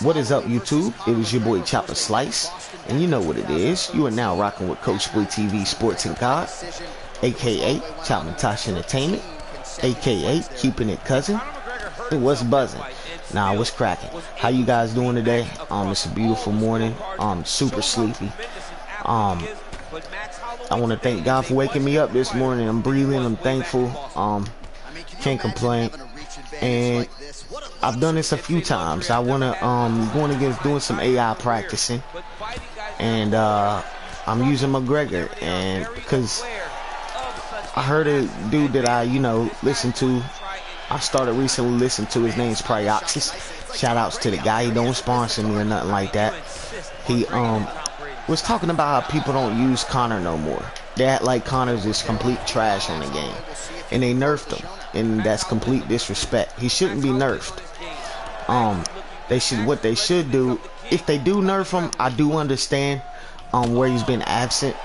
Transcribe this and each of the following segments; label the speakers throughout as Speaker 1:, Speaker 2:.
Speaker 1: What is up, YouTube? It is your boy Chopper Slice, and you know what it is. You are now rocking with Coach Boy TV Sports and COD, aka Chopper Entertainment, aka Keeping It Cousin. It was buzzing. Nah, what's cracking? How you guys doing today? It's a beautiful morning. Super sleepy. I want to thank God for waking me up this morning. I'm breathing. I'm thankful. Can't complain. And I've done this a few times. I want to going against doing some AI practicing, and I'm using Mcgregor, and because I heard a dude that I listen to. I started recently listening to. His name's Pt.2. Shout outs to the guy. He don't sponsor me or nothing like that. He was talking about how people don't use Connor no more. They act like Connor's just complete trash on the game, and they nerfed him, and that's complete disrespect. He shouldn't be nerfed. What they should do, if they do nerf him, I do understand where he's been absent.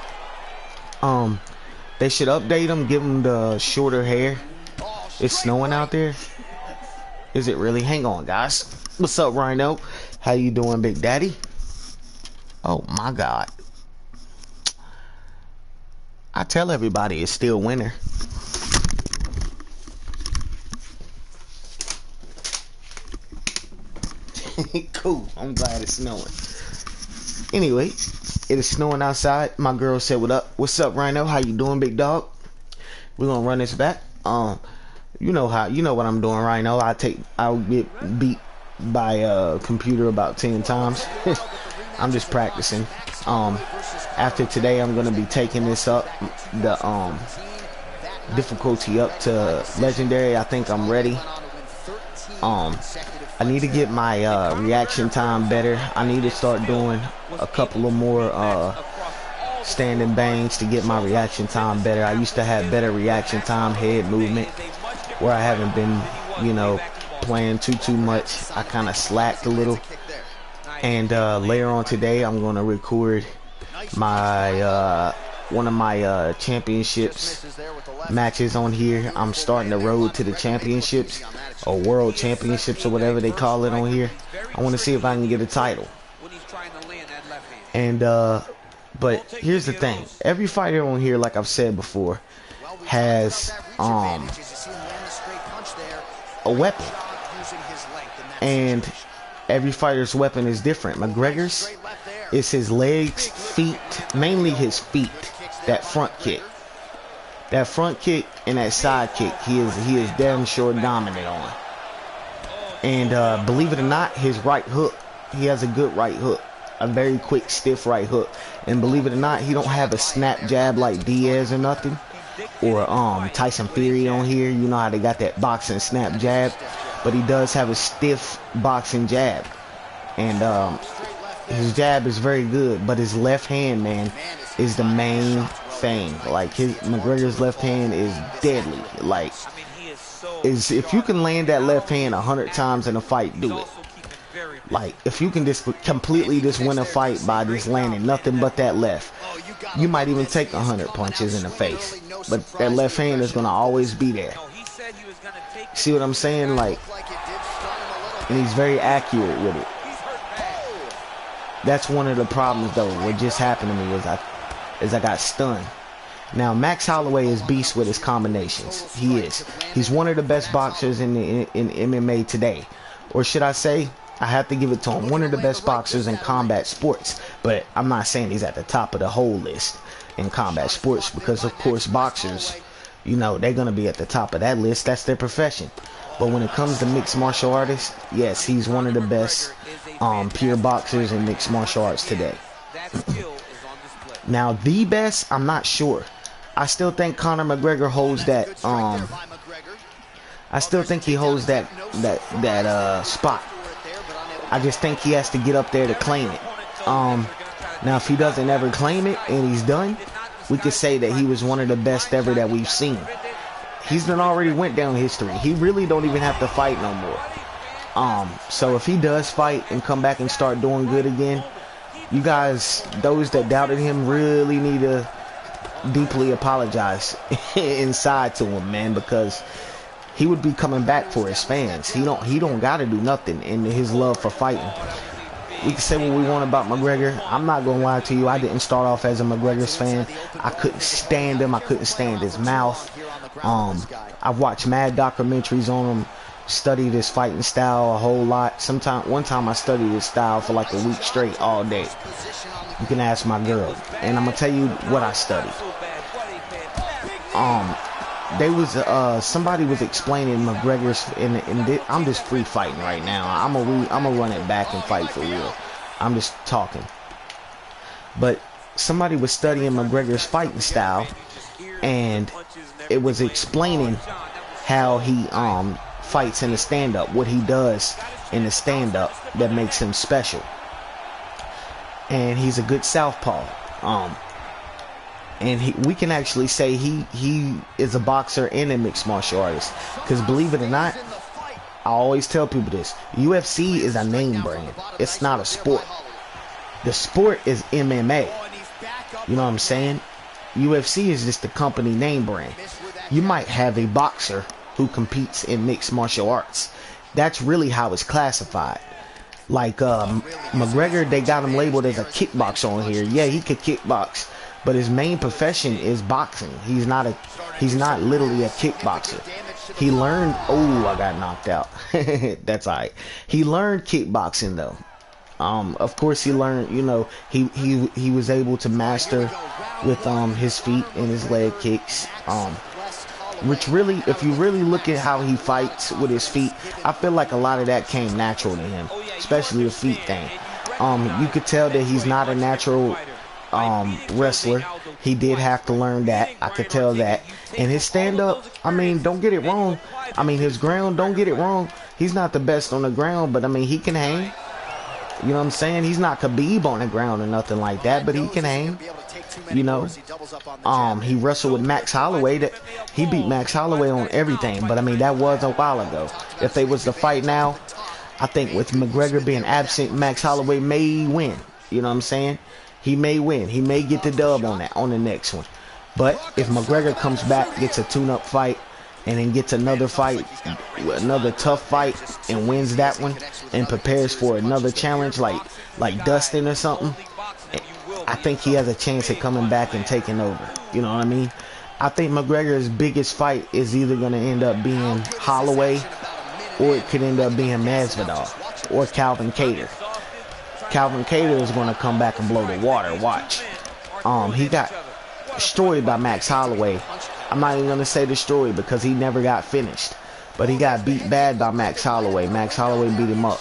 Speaker 1: They should update him, give him the shorter hair. It's snowing out there. Is it really? Hang on, guys. What's up, Rhino? How you doing, Big Daddy? Oh my God. I tell everybody it's still winter. Cool. I'm glad it's snowing. Anyway, it is snowing outside. My girl said, "What up? What's up, Rhino? How you doing, big dog?" We're gonna run this back. You know what I'm doing, Rhino. I'll get beat by a computer about 10 times. I'm just practicing. After today, I'm gonna be taking this up, the difficulty up to legendary. I think I'm ready. I need to get my reaction time better. I need to start doing a couple of more standing bangs to get my reaction time better. I used to have better reaction time, head movement, where I haven't been, playing too much. I kind of slacked a little. And later on today, I'm going to record my one of my championships matches on here. I'm starting the road to the championships, or world championships, or whatever they call it on here. I want to see if I can get a title. And but here's the thing: every fighter on here, like I've said before, has a weapon, and every fighter's weapon is different. Mcgregor's is his legs, feet, mainly his feet. That front kick, and that side kick, he is damn sure dominant on. And believe it or not, his right hook, he has a good right hook, a very quick, stiff right hook. And believe it or not, he don't have a snap jab like Diaz or nothing, or Tyson Fury on here. You know how they got that boxing snap jab, but he does have a stiff boxing jab, and his jab is very good. But his left hand, man, is the main thing. Like, McGregor's left hand is deadly. Like, if you can land that left hand 100 times in a fight, do it. Like, if you can just completely win a fight by just landing nothing but that left, you might even take 100 punches in the face, but that left hand is gonna always be there. See what I'm saying? Like, and he's very accurate with it. That's one of the problems, though. What just happened to me is I got stunned. Now, Max Holloway is beast with his combinations. He is. He's one of the best boxers in MMA today. Or should I say, I have to give it to him, one of the best boxers in combat sports. But I'm not saying he's at the top of the whole list in combat sports, because, of course, boxers, they're going to be at the top of that list. That's their profession. But when it comes to mixed martial artists, yes, he's one of the best pure boxers in mixed martial arts today. Now, the best, I'm not sure. I still think Conor McGregor holds that. I still think he holds that spot. I just think he has to get up there to claim it. Now, if he doesn't ever claim it and he's done, we could say that he was one of the best ever that we've seen. He's done already went down history. He really don't even have to fight no more. So if he does fight and come back and start doing good again, you guys, those that doubted him, really need to deeply apologize inside to him, man, because he would be coming back for his fans. He don't got to do nothing in his love for fighting. We can say what we want about McGregor. I'm not gonna lie to you. I didn't start off as a McGregor's fan. I couldn't stand him. I couldn't stand his mouth. I've watched mad documentaries on him, studied his fighting style a whole lot. One time I studied his style for like a week straight, all day. You can ask my girl, and I'm gonna tell you what I studied. Somebody was explaining McGregor's, I'm just free fighting right now. I'm gonna run it back and fight for real. I'm just talking. But somebody was studying McGregor's fighting style, and it was explaining how he fights in the stand-up, what he does in the stand-up that makes him special. And he's a good southpaw. And we can actually say he is a boxer and a mixed martial artist. Because believe it or not, I always tell people this: UFC is a name brand. It's not a sport. The sport is MMA. You know what I'm saying? UFC is just the company name brand. You might have a boxer who competes in mixed martial arts. That's really how it's classified. Like McGregor, they got him labeled as a kickboxer on here. Yeah, he could kickbox, but his main profession is boxing. He's not literally a kickboxer. He learned, oh, I got knocked out. That's all right. He learned kickboxing though. Of course he learned, you know, he was able to master with his feet and his leg kicks. Which really, if you really look at how he fights with his feet, I feel like a lot of that came natural to him, especially the feet thing. You could tell that he's not a natural wrestler. He did have to learn that. I could tell that. And his stand-up, I mean, don't get it wrong. I mean, his ground, don't get it wrong. He's not the best on the ground, but I mean, he can hang. You know what I'm saying? He's not Khabib on the ground or nothing like that, but he can hang. You know, he wrestled with Max Holloway. He beat Max Holloway on everything, but I mean, that was a while ago. If they was to fight now, I think with McGregor being absent, Max Holloway may win. You know what I'm saying? He may win. He may get the dub on the next one. But if McGregor comes back, gets a tune-up fight, and then gets another fight, another tough fight, and wins that one, and prepares for another challenge like Dustin or something, I think he has a chance of coming back and taking over. You know what I mean? I think McGregor's biggest fight is either going to end up being Holloway, or it could end up being Masvidal or Calvin Kattar. Calvin Kattar is going to come back and blow the water. Watch. He got destroyed by Max Holloway. I'm not even going to say destroyed because he never got finished, but he got beat bad by Max Holloway. Max Holloway beat him up.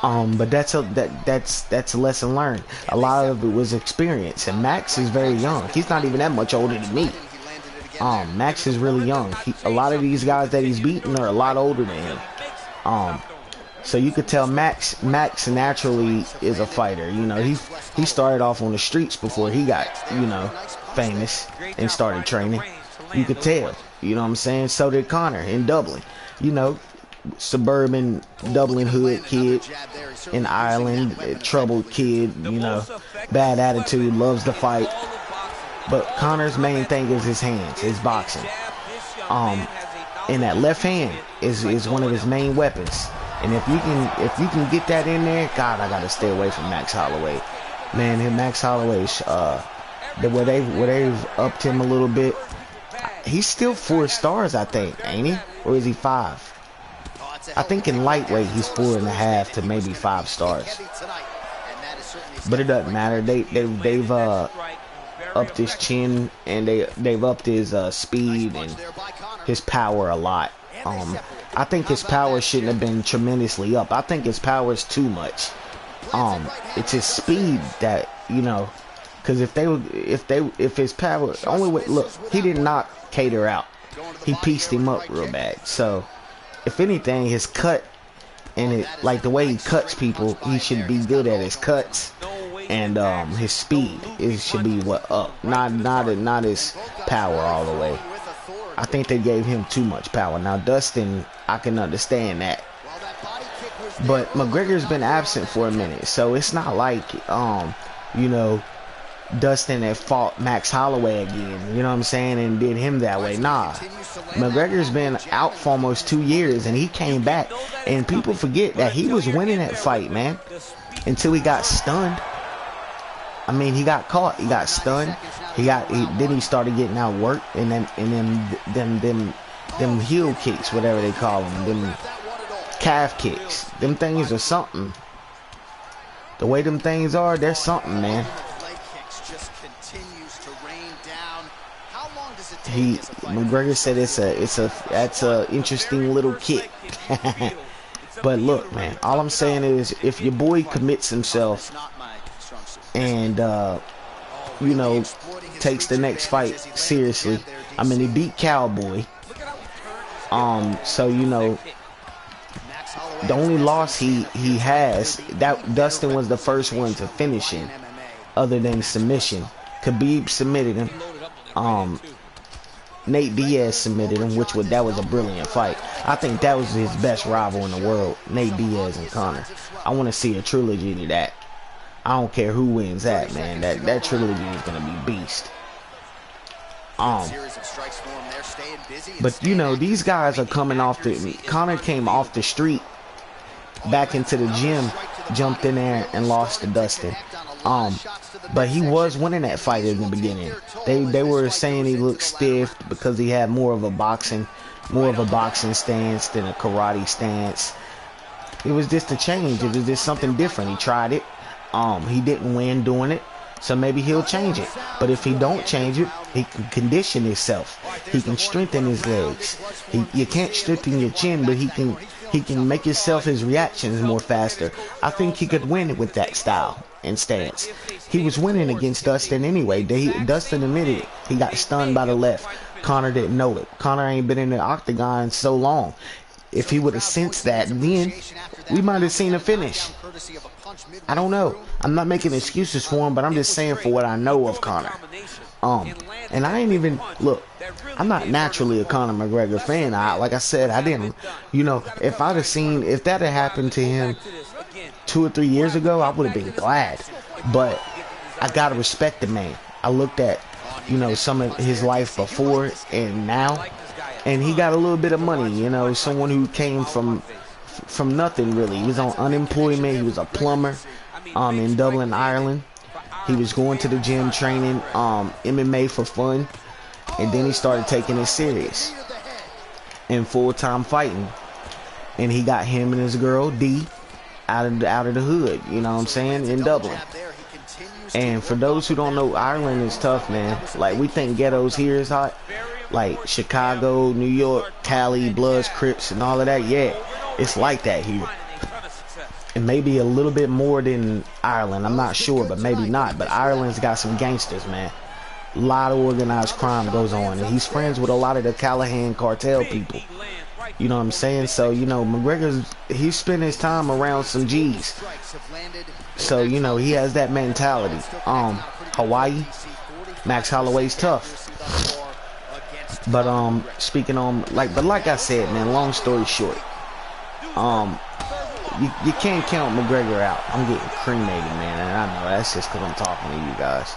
Speaker 1: But that's a lesson learned. A lot of it was experience, and Max is very young. He's not even that much older than me. Max is really young. A lot of these guys that he's beaten are a lot older than him. So you could tell Max naturally is a fighter. You know, he started off on the streets before he got, you know, famous and started training. You could tell. You know what I'm saying? So did Conor in Dublin. You know, suburban Dublin hood kid in Ireland, troubled kid, you know, bad attitude, loves to fight. But Conor's main thing is his hands, his boxing. And that left hand is one of his main weapons. And if you can get that in there, God, I gotta stay away from Max Holloway. Man, and Max Holloway's where they've upped him a little bit. He's still 4 stars, I think, ain't he? Or is he 5? I think in lightweight he's 4.5 to maybe 5 stars. But it doesn't matter. They've upped his chin, and they've upped his speed and his power a lot. I think his power shouldn't have been tremendously up. I think his power is too much. It's his speed that, you know, because if his power only way, look, he didn't knock Kattar out. He pieced him up real bad. So if anything, his cut and it, like the way he cuts people, he should be good at his cuts, and his speed should be up, not his power all the way. I think they gave him too much power. Now Dustin, I can understand that, but McGregor's been absent for a minute, so it's not like you know, Dustin had fought Max Holloway again, you know what I'm saying, and did him that way. Nah, McGregor's been out for almost 2 years, and he came back, and people forget that he was winning that fight, man, until he got stunned. I mean, he got caught, he got stunned, then he started getting outworked, and them heel kicks, whatever they call them, them calf kicks, them things are something. The way them things are, they're something, man. McGregor said that's a interesting little kick. But look, man, all I'm saying is, if your boy commits himself and you know, takes the next fight seriously. I mean, he beat Cowboy. So you know, the only loss he has, that Dustin was the first one to finish him, other than submission. Khabib submitted him. Nate Diaz submitted him, that was a brilliant fight. I think that was his best rival in the world, Nate Diaz and Conor. I want to see a trilogy to that. I don't care who wins that, man. That trilogy is gonna be beast. But you know, these guys are coming off Conor came off the street back into the gym, jumped in there and lost to Dustin. But he was winning that fight in the beginning. They were saying he looked stiff because he had more of a boxing stance than a karate stance. It was just a change. It was just something different. He tried it. He didn't win doing it. So maybe he'll change it. But if he don't change it, he can condition himself. He can strengthen his legs. You can't strengthen your chin, but he can make his reactions more faster. I think he could win it with that style and stance. He was winning against Dustin anyway. Dustin admitted it. He got stunned by the left. Conor didn't know it. Conor ain't been in the octagon so long. If he would have sensed that, then we might have seen a finish. I don't know. I'm not making excuses for him, but I'm just saying for what I know of Conor. And I ain't even, look, I'm not naturally a Conor McGregor fan. Like I said, I didn't, you know, if that had happened to him 2 or 3 years ago, I would have been glad. But I gotta respect the man. I looked at, you know, some of his life before and now, and he got a little bit of money, you know, someone who came from nothing really. He was on unemployment. He was a plumber in Dublin, Ireland. He was going to the gym training MMA for fun, and then he started taking it serious and full-time fighting. And he got him and his girl D out of the hood, you know what I'm saying, in Dublin. And for those who don't know, Ireland is tough, man. Like, we think ghettos here is hot, like Chicago, New York, Cali, Bloods, Crips, and all of that. Yeah, it's like that here. And maybe a little bit more than Ireland. I'm not sure, but maybe not. But Ireland's got some gangsters, man. A lot of organized crime goes on. And he's friends with a lot of the Callahan cartel people. You know what I'm saying? So, you know, he spent his time around some G's. So, you know, he has that mentality. Hawaii, Max Holloway's tough. But speaking on, like I said, man, long story short, you can't count McGregor out. I'm getting cremated, man, and I know that's just because I'm talking to you guys.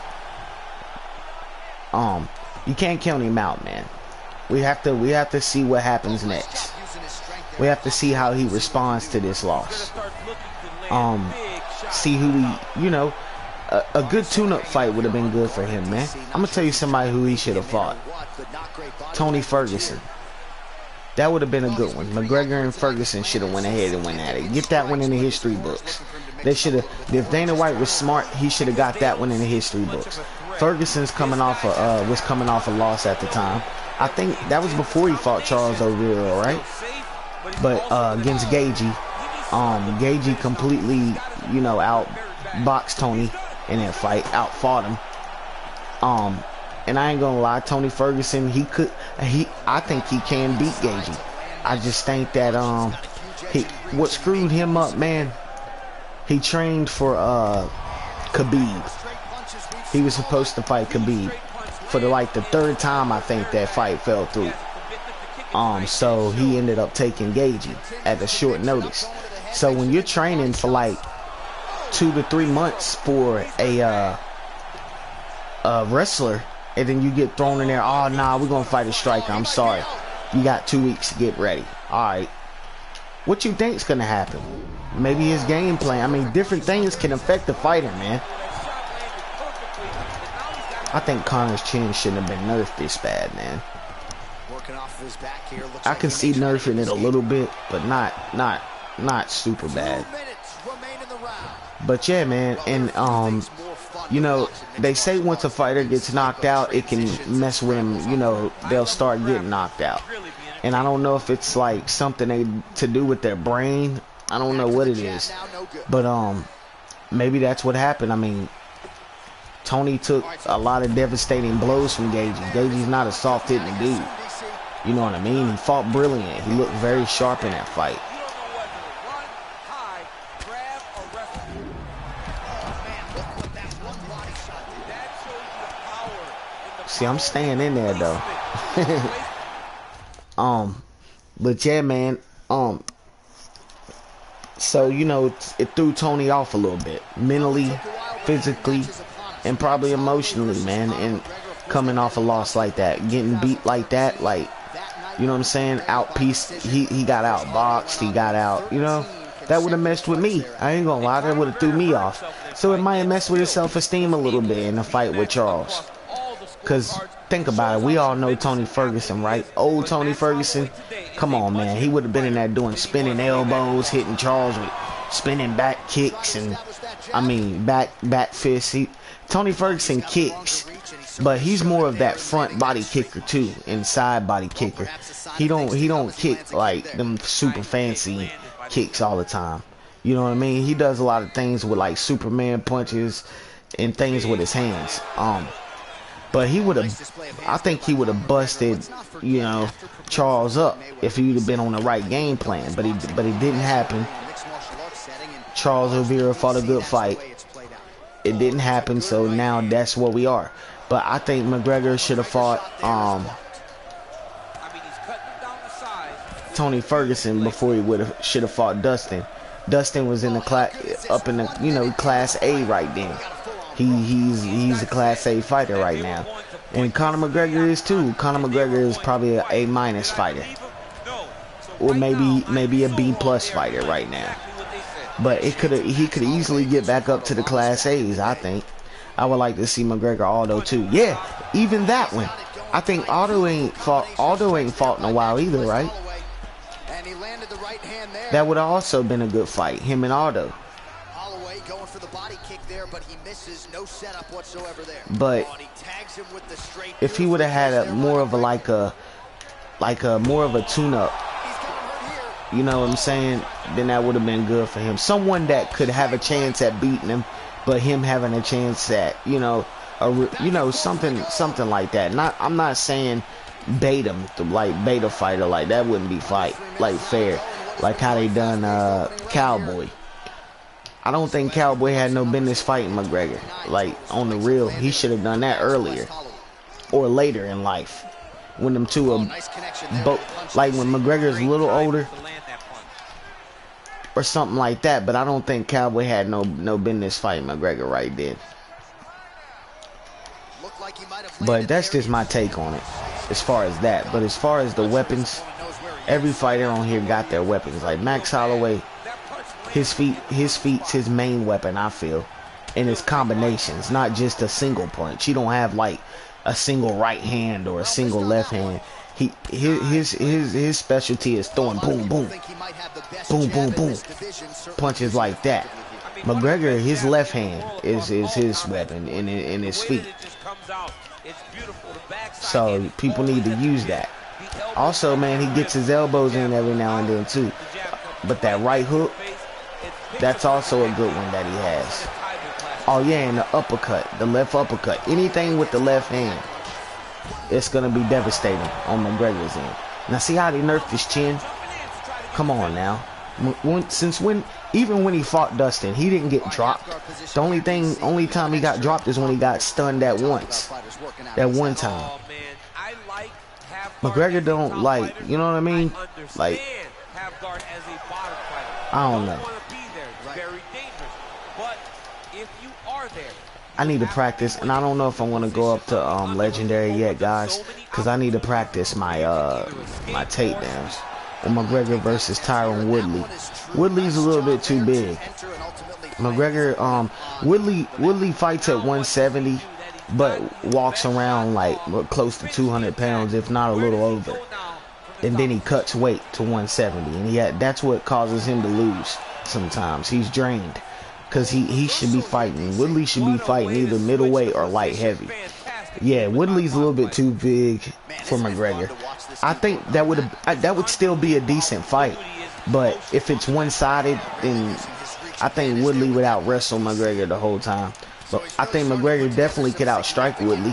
Speaker 1: You can't count him out, man. We have to see what happens next. We have to see how he responds to this loss. See who he, you know, a good tune-up fight would have been good for him, man. I'm gonna tell you somebody who he should have fought. Tony Ferguson. That would have been a good one. McGregor and Ferguson should have went ahead and went at it. Get that one in the history books. They should have. If Dana White was smart, he should have got that one in the history books. Ferguson's was coming off a loss at the time. I think that was before he fought Charles O'Reilly, right? But against Gagey, Gagey completely, you know, outboxed Tony in that fight, outfought him. And I ain't gonna lie, Tony Ferguson, I think he can beat Gagey. I just think that what screwed him up, man, he trained for Khabib. He was supposed to fight Khabib for the third time. I think that fight fell through. So he ended up taking Gagey at a short notice. So when you're training for like 2 to 3 months for wrestler, and then you get thrown in there. Oh nah, we're gonna fight a striker. I'm sorry, you got 2 weeks to get ready. All right, what you think's gonna happen? Maybe his game plan. I mean, different things can affect the fighter, man. I think Connor's chin shouldn't have been nerfed this bad, man. I can see nerfing it a little bit, but not super bad. But yeah, man, and you know, they say once a fighter gets knocked out, it can mess with them. You know, they'll start getting knocked out, and I don't know if it's like something to do with their brain. I don't know what it is, but maybe that's what happened. I mean, Tony took a lot of devastating blows from Gagey. Gagey's not a soft hitting dude. You know what I mean? He fought brilliant. He looked very sharp in that fight. See, I'm staying in there though. But yeah, man. So you know, it threw Tony off a little bit, mentally, physically, and probably emotionally, man. And coming off a loss like that, getting beat like that, like, you know what I'm saying? Outpieced. He got outboxed. He got out. You know, that would have messed with me. I ain't gonna lie, that would have threw me off. So it might have messed with his self-esteem a little bit in the fight with Charles. Cause think about it, we all know Tony Ferguson, right? Old Tony Ferguson. Come on, man. He would have been in there doing spinning elbows, hitting Charles with spinning back kicks, and I mean back fists. Tony Ferguson kicks, but he's more of that front body kicker too, and side body kicker. He don't kick like them super fancy kicks all the time. You know what I mean? He does a lot of things with like Superman punches and things with his hands. But he would have, I think he would have busted, you know, Charles up if he would have been on the right game plan. But it didn't happen. Charles Oliveira fought a good fight. It didn't happen, so now that's where we are. But I think Mcgregor should have fought Tony Ferguson before he should have fought Dustin. Dustin was in the class A right then. He's a Class A fighter right now, and Conor McGregor is too. Conor McGregor is probably an A- fighter, or maybe a B+ fighter right now. But he could easily get back up to the Class A's. I think I would like to see McGregor Aldo too. Yeah, even that one. I think Aldo ain't fought in a while either, right? That would have also been a good fight, him and Aldo.
Speaker 2: Going for the body kick there, but he misses. No setup whatsoever there.
Speaker 1: But if he would have had more of a tune-up, you know what I'm saying, then that would have been good for him. Someone that could have a chance at beating him, but him having a chance at, something like that. I'm not saying bait him, like bait a fighter, like that wouldn't be fair, like how they done Cowboy. I don't think Cowboy had no business fighting McGregor. Like, on the real, he should have done that earlier or later in life, when them two are like when McGregor's a little older or something like that. But I don't think Cowboy had no business fighting McGregor right then. But that's just my take on it as far as that. But as far as the weapons, every fighter on here got their weapons. Like Max Holloway, his feet's his main weapon, I feel, and his combinations, not just a single punch. He don't have like a single right hand or a single left hand. His specialty is throwing boom boom punches like that. McGregor, his left hand is his weapon in his feet. So people need to use that. Also, man, he gets his elbows in every now and then too. But that right hook, that's also a good one that he has. Oh yeah, and the uppercut, the left uppercut. Anything with the left hand, it's gonna be devastating on McGregor's end. Now see how they nerfed his chin? Come on now. Even when he fought Dustin, he didn't get dropped. The only time he got dropped is when he got stunned that one time. McGregor don't like, you know what I mean? Like, I don't know. I need to practice, and I don't know if I want to go up to legendary yet, guys, because I need to practice my my takedowns. And McGregor versus Tyron Woodley. Woodley's a little bit too big. McGregor, Woodley fights at 170, but walks around like close to 200 pounds, if not a little over. And then he cuts weight to 170, and that's what causes him to lose sometimes. He's drained. Because he should be fighting. Woodley should be fighting either middleweight or light heavy. Yeah, Woodley's a little bit too big for McGregor. I think that would still be a decent fight. But if it's one-sided, then I think Woodley would out-wrestle McGregor the whole time. But I think McGregor definitely could outstrike Woodley.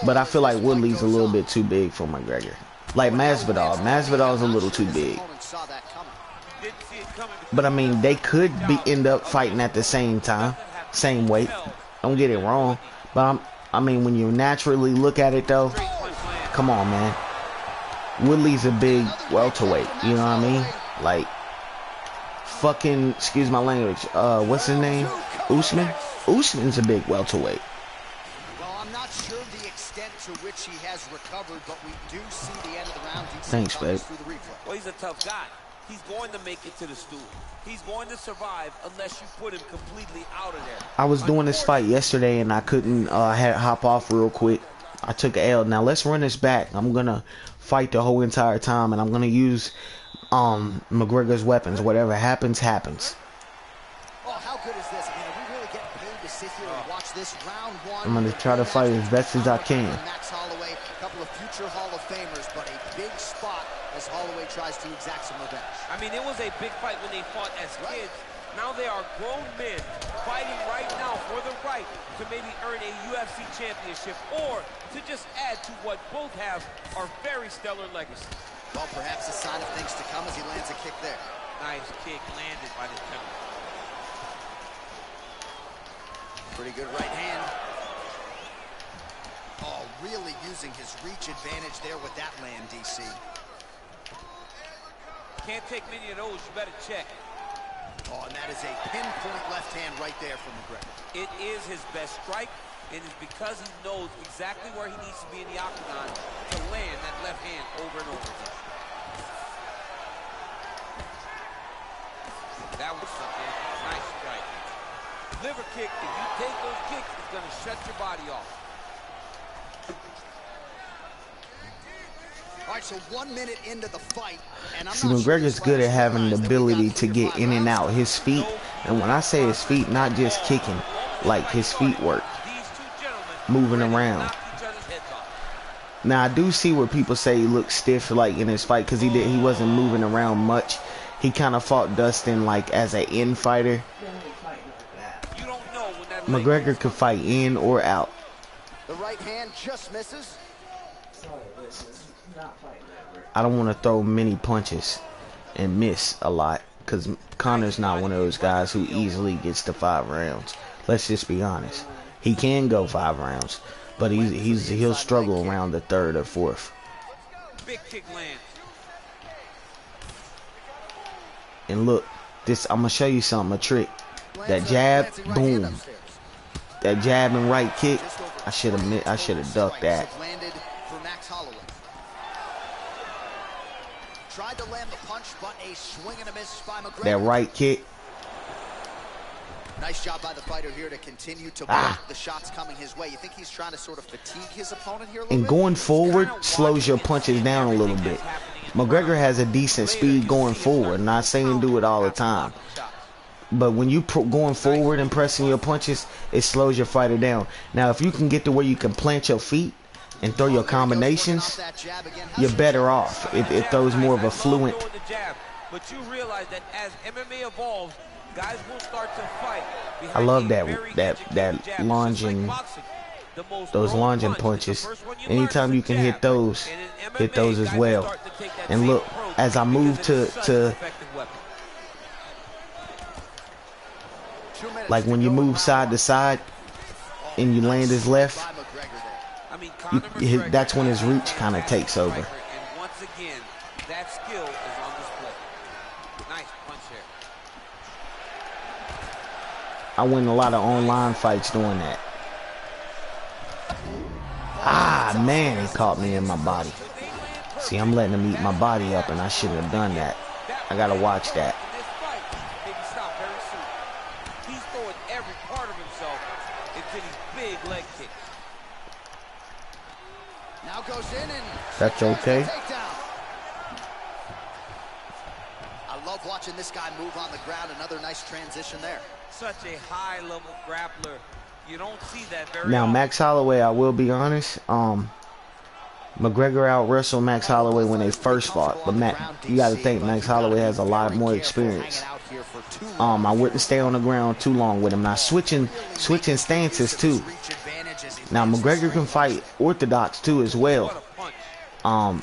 Speaker 1: But I feel like Woodley's a little bit too big for McGregor. Like Masvidal. Masvidal's a little too big. But I mean, they could end up fighting at the same time, same weight. Don't get it wrong. But I mean, when you naturally look at it, though, come on, man. Woodley's a big welterweight. You know what I mean? Like, fucking, excuse my language. What's his name? Usman. Usman's a big welterweight.
Speaker 2: Well, I'm not sure the extent to which he has recovered, but we do see the end of the round.
Speaker 1: Thanks, babe.
Speaker 3: Well, he's a tough guy. He's going to make it to the stool. He's going to survive unless you put him completely out of there.
Speaker 1: I was doing this fight yesterday and I couldn't hop off real quick. I took an L. Now let's run this back. I'm gonna fight the whole entire time, and I'm gonna use McGregor's weapons. Whatever happens, happens.
Speaker 2: Oh, how good is this? I mean, are we really getting paid to sit here and watch this round one?
Speaker 1: I'm gonna try to fight as best as I can.
Speaker 2: Max Holloway, a couple of future Hall of Famers, but a big spot as Holloway tries to exact some revenge.
Speaker 3: I mean, it was a big fight when they fought as kids. Now they are grown men fighting right now for the right to maybe earn a UFC championship or to just add to what both have are very stellar legacies.
Speaker 2: Well, perhaps a sign of things to come as he lands a kick there.
Speaker 3: Nice kick landed by the gentleman.
Speaker 2: Pretty good right hand. Oh, really using his reach advantage there with that land, DC.
Speaker 3: Can't take many of those, you better check.
Speaker 2: Oh, and that is a pinpoint left hand right there from McGregor.
Speaker 3: It is his best strike, and it's because he knows exactly where he needs to be in the octagon to land that left hand over and over again. That was something. Nice strike. Liver kick, if you take those kicks, it's going to shut your body off.
Speaker 2: All right, so 1 minute into the fight, and I'm
Speaker 1: See, McGregor's good at having the ability to get in and out his feet. And when I say his feet, not just kicking, like his feet work, moving around. Now, I do see where people say he looked stiff, like in his fight, because he wasn't moving around much. He kind of fought Dustin like as an in fighter. McGregor could fight in or out.
Speaker 2: The right hand just misses.
Speaker 1: I don't want to throw many punches and miss a lot, because Connor's not one of those guys who easily gets to 5 rounds. Let's just be honest. He can go 5 rounds, but he'll struggle around the 3rd or 4th.
Speaker 3: Big kick lands.
Speaker 1: And look, I'm gonna show you something, a trick. That jab, boom. That jab and right kick. I should have ducked that.
Speaker 2: Tried to land the punch, but a swing and a miss by McGregor.
Speaker 1: That right kick.
Speaker 2: Nice job by the fighter here to continue to block the shots coming his way. You think he's trying to sort of fatigue his opponent here a little bit?
Speaker 1: And going forward slows your punches down a little bit. McGregor has a decent speed going forward. Not saying do it all the time. But when you going forward and pressing your punches, it slows your fighter down. Now, if you can get to where you can plant your feet and throw your combinations, you're better off. It throws more of a fluent.
Speaker 3: But you realize that as MMA evolves, guys will start to fight.
Speaker 1: I love that lunging, those lunging punches. Anytime you can hit those as well. And look, as I move to like when you move side to side and you land his left, that's when his reach kind of takes over.
Speaker 3: And once again, that skill is on display. Nice punch here.
Speaker 1: I win a lot of online fights doing that. Ah, man, he caught me in my body. See, I'm letting him eat my body up, and I shouldn't have done that. I gotta watch that.
Speaker 3: Maybe stop very soon. He's throwing every part of himself into these big leg kicks.
Speaker 2: Now goes in and
Speaker 1: That's okay.
Speaker 2: I love watching this guy move on the ground. Another nice transition there.
Speaker 3: Such a high-level grappler. You don't see that very
Speaker 1: Now,
Speaker 3: often.
Speaker 1: Max Holloway, I will be honest. McGregor out-wrestled Max Holloway when they first fought, but you got to think Max Holloway has a lot more experience. I wouldn't stay on the ground too long with him. Now, switching stances too. Now, McGregor can fight orthodox too as well. And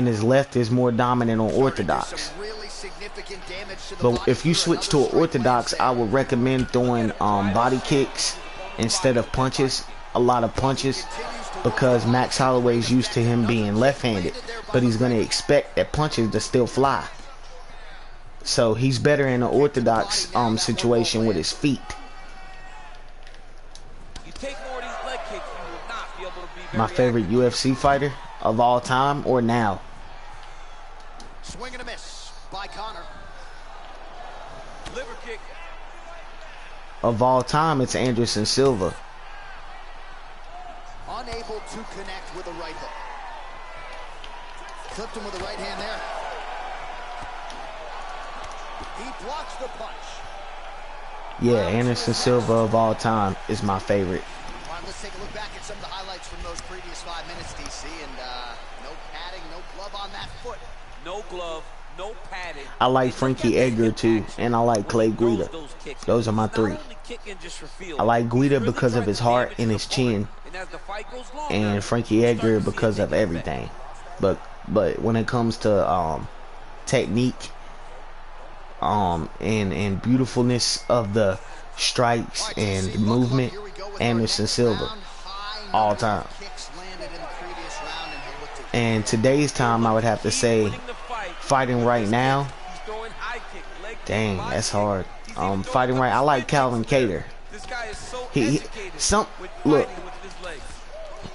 Speaker 1: his left is more dominant on orthodox. But if you switch to an orthodox, I would recommend throwing body kicks instead of punches. A lot of punches. Because Max Holloway is used to him being left-handed, but he's going to expect that punches to still fly. So he's better in an orthodox situation with his feet. My favorite UFC fighter of all time or now?
Speaker 2: Swing and a miss by Connor.
Speaker 3: Liver kick.
Speaker 1: Of all time, it's Anderson Silva.
Speaker 2: Unable to connect with a right hook. Clipped him with the right hand there. He blocks the punch.
Speaker 1: Yeah, Anderson Silva of all time is my favorite.
Speaker 2: All right, let's take a look back at some of the highlights from those previous 5 minutes, DC. And no padding, no glove on that foot.
Speaker 3: No glove, no padding.
Speaker 1: I like Frankie Edgar too, and I like Clay Guida. Those are my three. I like Guida because of his heart and his chin, and Frankie Edgar because of everything. But when it comes to technique, and beautifulness of the strikes and movement, Anderson Silva, all time. And today's time, I would have to say, fighting right now, dang, that's hard. Fighting right, I like Calvin Kattar. Look,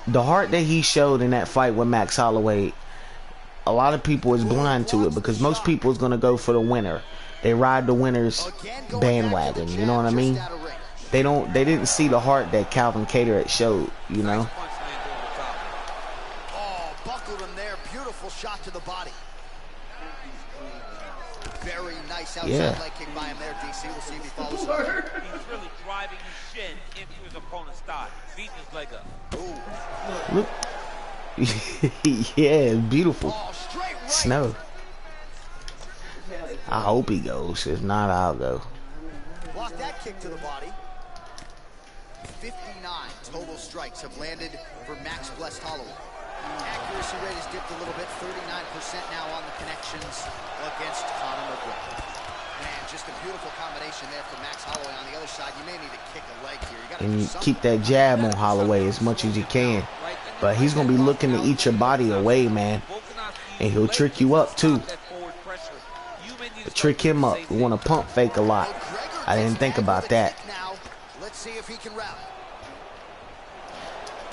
Speaker 1: the heart that he showed in that fight with Max Holloway, a lot of people is blind to it because most people is gonna go for the winner. They ride the winner's bandwagon, you know what I mean? They didn't see the heart that Calvin Kattar had showed, you know?
Speaker 2: Oh, buckled him there. Beautiful shot to the body. Very nice outside leg kick by him there, DC. We'll see if he follows it up.
Speaker 3: He's really driving his shin into his opponent's thigh, beating his leg up.
Speaker 1: Look. Yeah, beautiful. Snow. I hope he goes. If not, I'll go.
Speaker 2: Block that kick to the body. 59 total strikes have landed for Max Blessed Holloway. Accuracy rate has dipped a little bit, 39% now on the connections against Conor McGregor. Man, just a beautiful combination there for Max Holloway. On the other side, you may need to kick a leg here. You gotta
Speaker 1: and keep that jab on Holloway as much as you can. But he's going to be looking to eat your body away, man. And he'll trick you up, too. Trick him up. You want to pump fake a lot. I didn't think about that.
Speaker 2: Let's see if he can rally.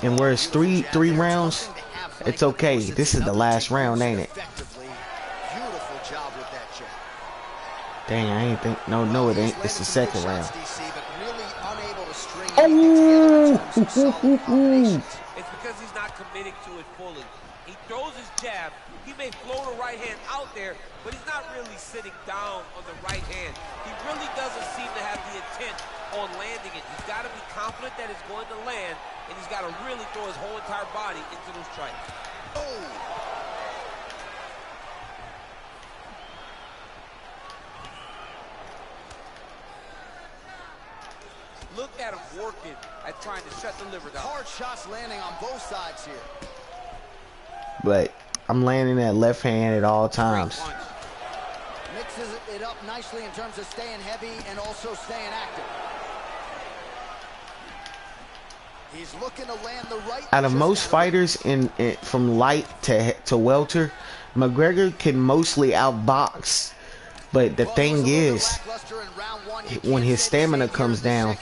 Speaker 1: And where it's three rounds, it's okay. This is the last round, ain't it?
Speaker 2: Beautiful job with that jab.
Speaker 1: Dang, I ain't think. No, it ain't. It's the second round.
Speaker 3: Oh! It's because he's not committing to it fully. He throws his jab. He may float a right hand out there, but he's not really sitting down on the right hand. He really doesn't seem to have the intent on landing it. He's got to be confident that it's going to land, and he's got to really throw his whole entire body into those strikes.
Speaker 2: Oh!
Speaker 3: Look at him working at trying to shut the liver down.
Speaker 2: Hard shots landing on both sides here.
Speaker 1: But I'm landing that left hand at all times.
Speaker 2: Mixes it up nicely in terms of staying heavy and also staying active. He's looking to land the right.
Speaker 1: Out of most fighters from light to welter, McGregor can mostly outbox But the thing is, when his stamina comes down,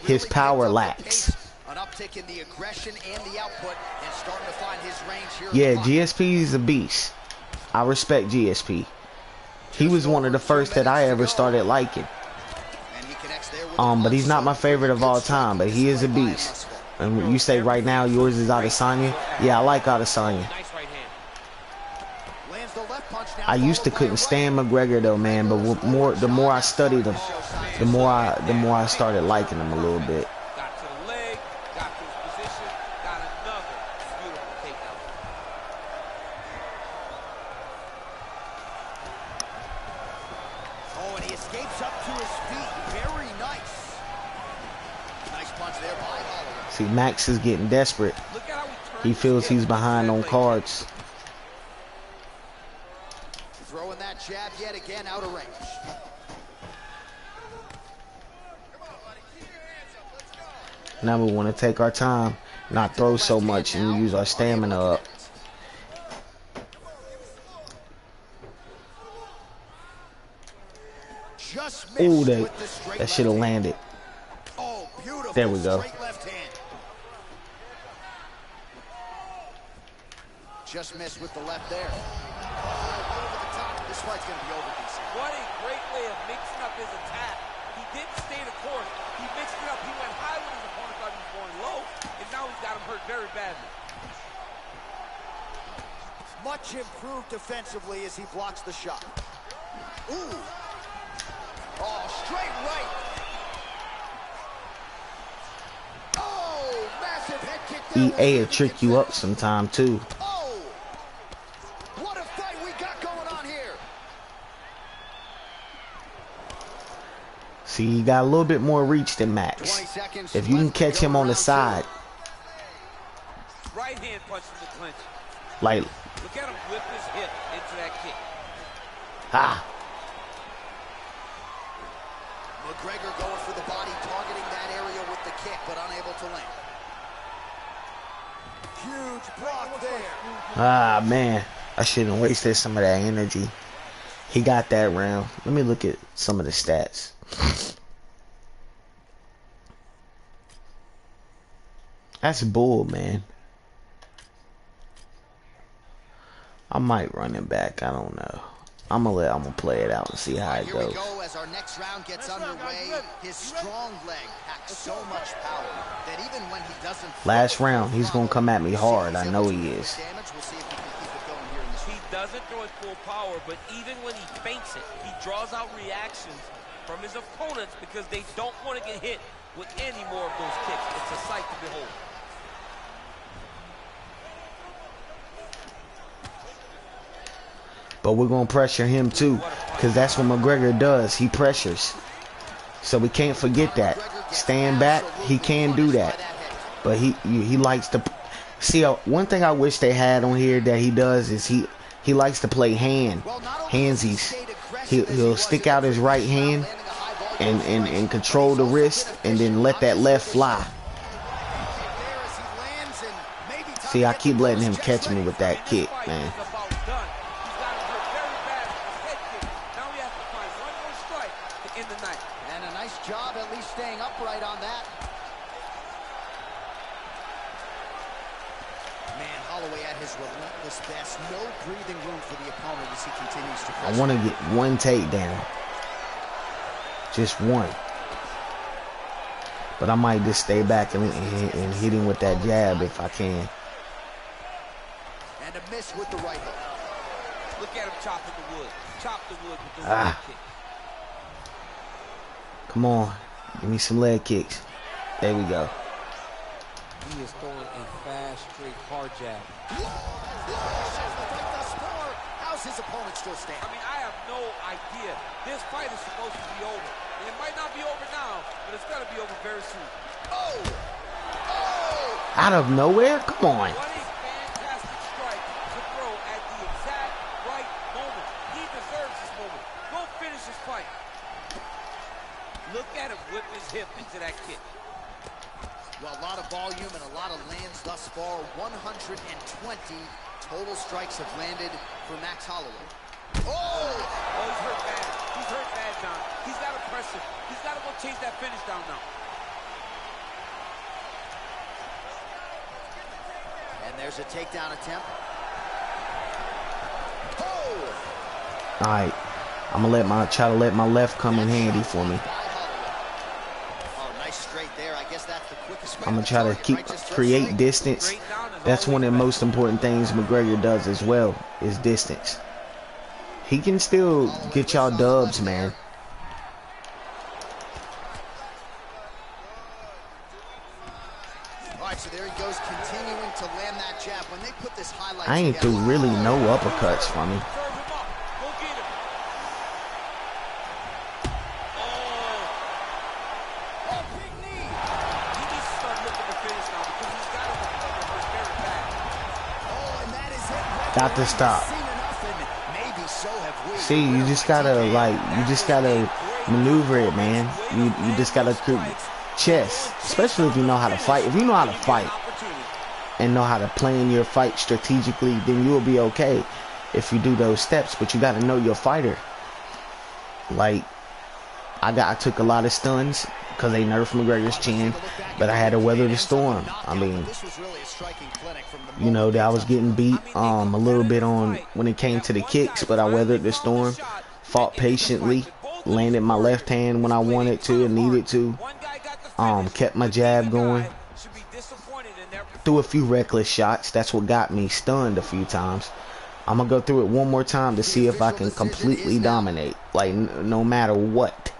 Speaker 1: his power lacks.
Speaker 2: An uptick in the aggression and the output, and starting to find his range here.
Speaker 1: Yeah, GSP is a beast. I respect GSP. He was one of the first that I ever started liking. But he's not my favorite of all time, but he is a beast. And when you say right now yours is Adesanya, yeah, I like Adesanya. I used to couldn't stand McGregor though, man, but the more I studied him, the more I started liking him a little bit.
Speaker 3: Got to the leg, got to his position, got another beautiful takedown.
Speaker 2: Oh, and he escapes up to his feet. Very nice. Nice punch there by Holloway.
Speaker 1: See, Max is getting desperate.
Speaker 3: Look at how
Speaker 1: He feels he's behind on cards.
Speaker 2: Throwing that jab yet again out of range.
Speaker 1: Now we want to take our time, not throw so much, and use our stamina up. Ooh, that should have landed.
Speaker 2: Oh, beautiful.
Speaker 1: There we go.
Speaker 2: Straight left hand. Just missed with the left there. Over the top. This fight's going to be over, DC.
Speaker 3: What a great way of mixing up his attack. He didn't stay the course. He mixed it up. He went high when his opponent thought he was going low, and now he's got him hurt very badly.
Speaker 2: Much improved defensively as he blocks the shot. Ooh. Oh, straight right. Oh, massive head kick there.
Speaker 1: EA will trick you up sometime too.
Speaker 2: Oh, what a fight we got going on here.
Speaker 1: See, he got a little bit more reach than Max. If you can catch him on the side,
Speaker 3: Right hand punch in the clinch.
Speaker 1: like,
Speaker 3: Look at him whip his hip into that kick.
Speaker 1: ah,
Speaker 2: McGregor going for the body, targeting that area with the kick, but unable to land. Huge block there.
Speaker 1: man, I shouldn't have wasted some of that energy. He got that round. Let me look at some of the stats. That's bull, man. I might run it back. I don't know. I'm gonna play it out and see how it
Speaker 2: Here
Speaker 1: goes.
Speaker 2: we go as our next round gets underway. His strong leg packs so much power that even when he doesn't.
Speaker 1: Last round, he's gonna come at me hard. I know he is.
Speaker 2: We'll see if he can keep it going here in this.
Speaker 3: He doesn't throw it full power, but even when he feints it, he draws out reactions from his opponents because they don't want to get hit with any more of those kicks. It's a sight to behold.
Speaker 1: But we're gonna pressure him too, because that's what McGregor does. He pressures. So we can't forget that. Stand back, he can do that. But he likes to see. One thing I wish they had on here that he does is he likes to play handsies. He'll stick out his right hand and control the wrist and then let that left fly. See, I keep letting him catch me with that kick, man.
Speaker 2: Job at least staying upright on that. Man, Holloway at his relentless best. No breathing room for the opponent as he continues to press.
Speaker 1: I want to get one takedown. Just one. But I might just stay back and hit him with that jab if I can.
Speaker 2: And a miss with the right hook.
Speaker 3: Look at him chopping the wood. Chop the wood with the right kick.
Speaker 1: Come on, give me some leg kicks. There we go.
Speaker 3: He is throwing a fast, straight, hard jab.
Speaker 2: How's his opponent still standing?
Speaker 3: I mean, I have no idea. This fight is supposed to be over. And it might not be over now, but it's got to be over very soon.
Speaker 2: Oh! Oh!
Speaker 1: Out of nowhere? Come on.
Speaker 3: What a fantastic strike to throw at the exact right moment. He deserves this moment. Go finish this fight. Look at him whip his hip into that kick.
Speaker 2: Well, a lot of volume and a lot of lands thus far. 120 total strikes have landed for Max Holloway.
Speaker 3: Oh, he's hurt bad. He's hurt bad, John. He's got to press him. He's got to go chase that finish down now.
Speaker 2: And there's a takedown attempt. Oh!
Speaker 1: All right, I'm gonna try to let my left come in handy for me.
Speaker 2: Oh, nice straight there. I guess that's the quickest way.
Speaker 1: I'm gonna try to create distance. That's one of the most important things McGregor does as well, is distance. He can still get y'all dubs, man.
Speaker 2: All right, so there he goes, continuing to land that jab. When they put this highlight,
Speaker 1: I ain't threw really no uppercuts from him. Got to stop. See, you just gotta maneuver it, man. You just gotta chess, especially if you know how to fight. If you know how to fight and know how to plan your fight strategically, then you will be okay if you do those steps. But you gotta know your fighter. Like, I took a lot of stuns because they nerfed McGregor's chin, but I had to weather the storm. I mean, you know, that I was getting beat a little bit on when it came to the kicks, but I weathered the storm, fought patiently, landed my left hand when I wanted to and needed to, kept my jab going, threw a few reckless shots. That's what got me stunned a few times. I'm gonna go through it one more time to see if I can completely dominate, like no matter what.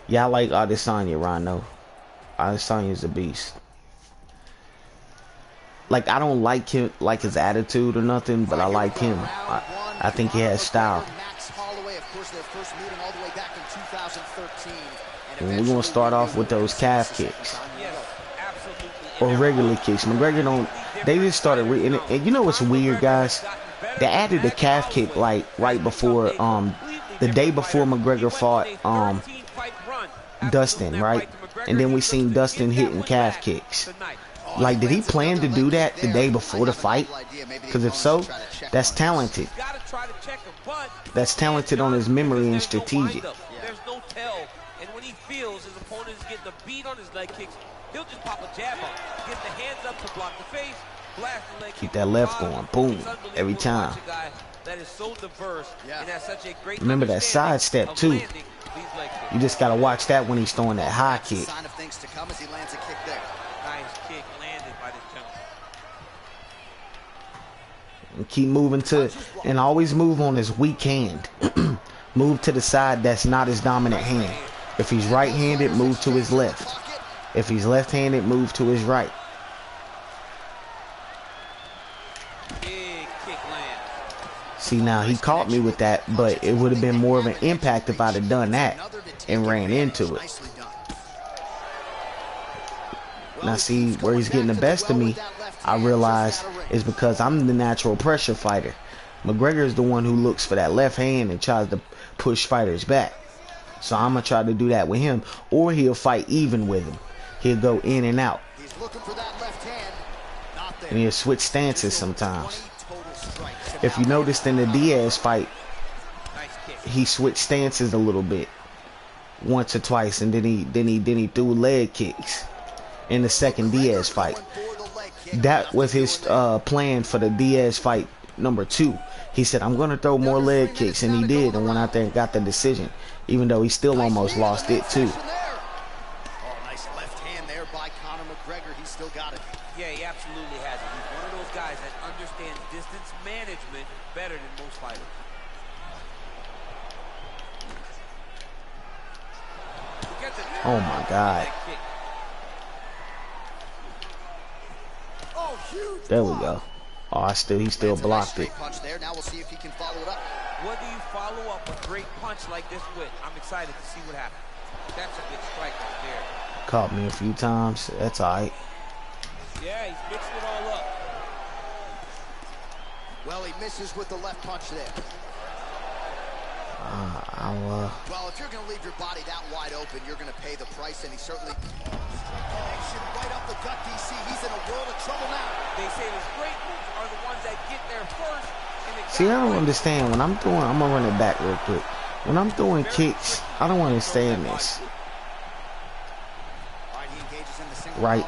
Speaker 1: Yeah, I like Adesanya, Rhino. Adesanya's a beast. Like, I don't like him, like his attitude or nothing, but I like him. I think he has style. And we're gonna start off with those calf kicks or regular kicks. McGregor don't. They just started. And you know what's weird, guys? They added the calf kick like right before the day before McGregor fought Dustin, right? And then we seen Dustin hitting calf kicks. Like, did he plan to do that the day before the fight? Because if so, that's talented. That's talented on his memory and strategic.
Speaker 3: There's no tell, and when he feels his opponent is getting a beat on his leg kicks, he'll just pop a jab up, get the hands up to block the face, blast the leg.
Speaker 1: Keep that left going, boom, every time.
Speaker 3: That is so diverse and has such a great.
Speaker 1: Remember that side step too. You just gotta watch that when he's throwing that high kick.
Speaker 2: Sign of things to come as he lands a kick there.
Speaker 3: Nice kick landed by this gentleman.
Speaker 1: And keep moving to, and always move on his weak hand. Move to the side that's not his dominant hand. If he's right-handed, move to his left. If he's left-handed, move to his right.
Speaker 3: Big kick land.
Speaker 1: See, now he caught me with that, but it would have been more of an impact if I'd have done that and ran into it. Now see, where he's getting the best of me, I realized, is because I'm the natural pressure fighter. McGregor is the one who looks for that left hand and tries to push fighters back. So I'm going to try to do that with him, or he'll fight even with him. He'll go in and out. And he'll switch stances sometimes. If you noticed in the Diaz fight, he switched stances a little bit, once or twice, and then he threw leg kicks in the second Diaz fight. That was his plan for the Diaz fight number 2. He said, I'm going to throw more leg kicks, and he did, and went out there and got the decision, even though he still almost lost it too.
Speaker 2: Oh, nice left hand there by Conor McGregor. He still got it.
Speaker 3: Yeah, he absolutely has it. He's one of those guys that understands distance management better than most fighters.
Speaker 1: Oh my God. There we go. Oh, he still blocked it.
Speaker 2: Now we'll see if he can follow it up.
Speaker 3: What do you follow up a great punch like this with? I'm excited to see what happens. That's a good strike right there.
Speaker 1: Caught me a few times. That's all right.
Speaker 3: Yeah, he's mixed it all up.
Speaker 2: Well, he misses with the left punch there. Well, if you're going to leave your body that wide open, you're going to pay the price, and he certainly... Connection right up the gut, DC. He's in a world of trouble now.
Speaker 3: They say the great moves are the ones that get there first.
Speaker 1: See, I don't understand. When I'm throwing, I'm going to run it back real quick. When I'm throwing kicks, I don't understand this. Right.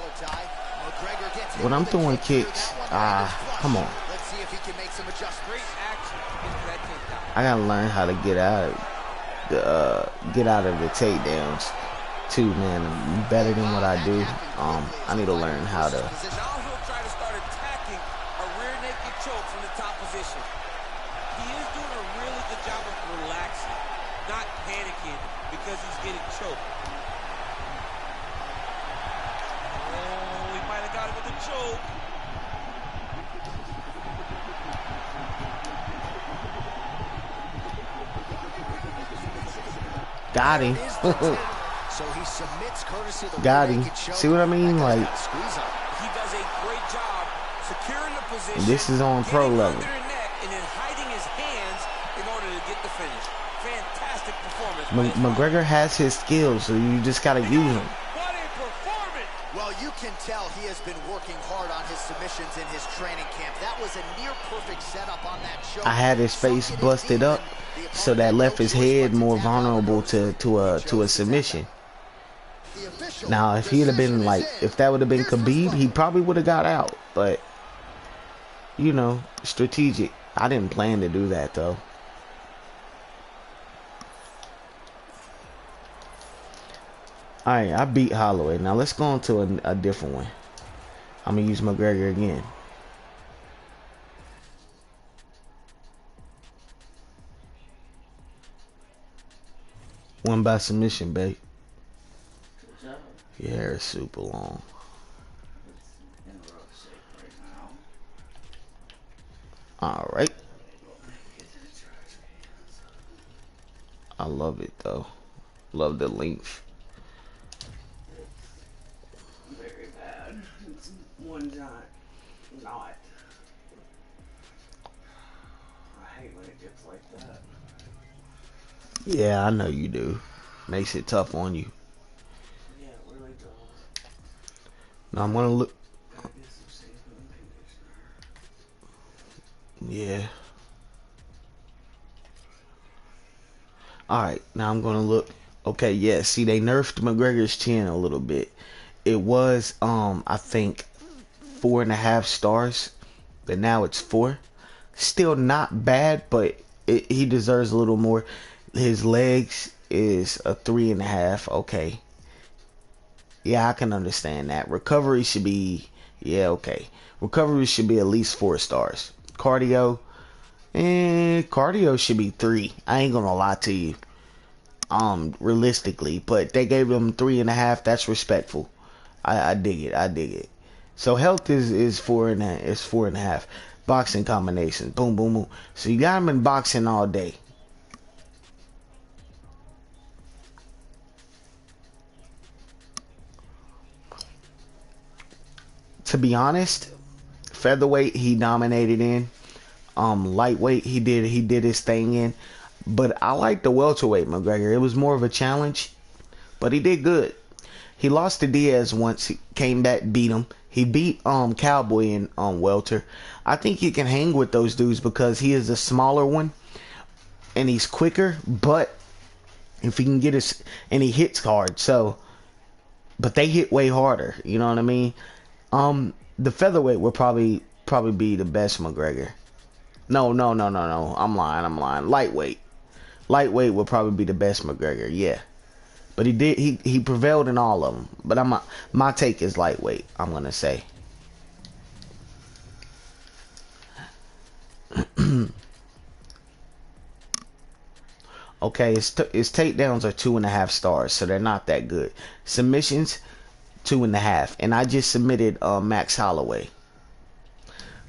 Speaker 1: When I'm throwing kicks, come on.
Speaker 2: Let's see if he can make some adjustments.
Speaker 3: Great action into that takedown.
Speaker 1: I gotta learn how to get out of the takedowns too, man. I'm better than what I do. I need to learn how to.
Speaker 3: Now he'll try to start attacking a rear naked choke from the top position. He is doing a really good job of relaxing, not panicking because he's getting choked. Oh, he might have got it with a choke.
Speaker 1: Got him.
Speaker 2: So he submits courtesy of the
Speaker 1: Got him. See what I mean? Like,
Speaker 3: He does a great job securing the position.
Speaker 1: this is on pro level.
Speaker 3: Under the neck and then hiding his hands in order to get the finish. Fantastic performance.
Speaker 1: McGregor has his skills, so you just gotta use them.
Speaker 3: What a performance!
Speaker 2: Well, you can tell he has been working hard on his submissions in his training camp. That was a near perfect setup on that choke.
Speaker 1: I had his face busted up, so that left his head more vulnerable to a submission. Now, if he'd have been like, if that would have been Khabib, he probably would have got out. But, you know, strategic. I didn't plan to do that, though. Alright, I beat Holloway. Now, let's go on to a different one. I'm going to use McGregor again. One by submission, babe. Your hair is super long. Alright. I love it though. Love the length.
Speaker 4: Very bad. It's one giant knot. I hate when it gets like that.
Speaker 1: Yeah, I know you do. Makes it tough on you.
Speaker 4: Yeah, it really does.
Speaker 1: Now I'm gonna look.
Speaker 4: Gotta get some shampoo and conditioner.
Speaker 1: Yeah. Alright, now I'm gonna look. Okay, yeah, see they nerfed McGregor's chin a little bit. It was I think 4.5 stars, but now it's 4. Still not bad, but he deserves a little more. His legs is a 3.5. Okay. Yeah, I can understand that. Recovery should be, yeah, okay. Recovery should be at least 4 stars. Cardio should be 3. I ain't gonna lie to you. Realistically, but they gave him 3.5. That's respectful. I dig it. I dig it. So health is 4.5. It's 4.5. Boxing combinations. Boom, boom, boom. So you got him in boxing all day. To be honest, featherweight he dominated in. Lightweight he did his thing in. But I like the welterweight McGregor. It was more of a challenge, but he did good. He lost to Diaz once. He came back, beat him. He beat Cowboy in welter. I think he can hang with those dudes because he is a smaller one and he's quicker. But if he can get his, and he hits hard, so, but they hit way harder. You know what I mean? The featherweight will probably be the best McGregor. No. I'm lying. Lightweight would probably be the best McGregor. Yeah. But he prevailed in all of them. But my take is lightweight, I'm going to say. Okay, his takedowns are 2.5 stars, so they're not that good. Submissions, 2.5. And I just submitted Max Holloway.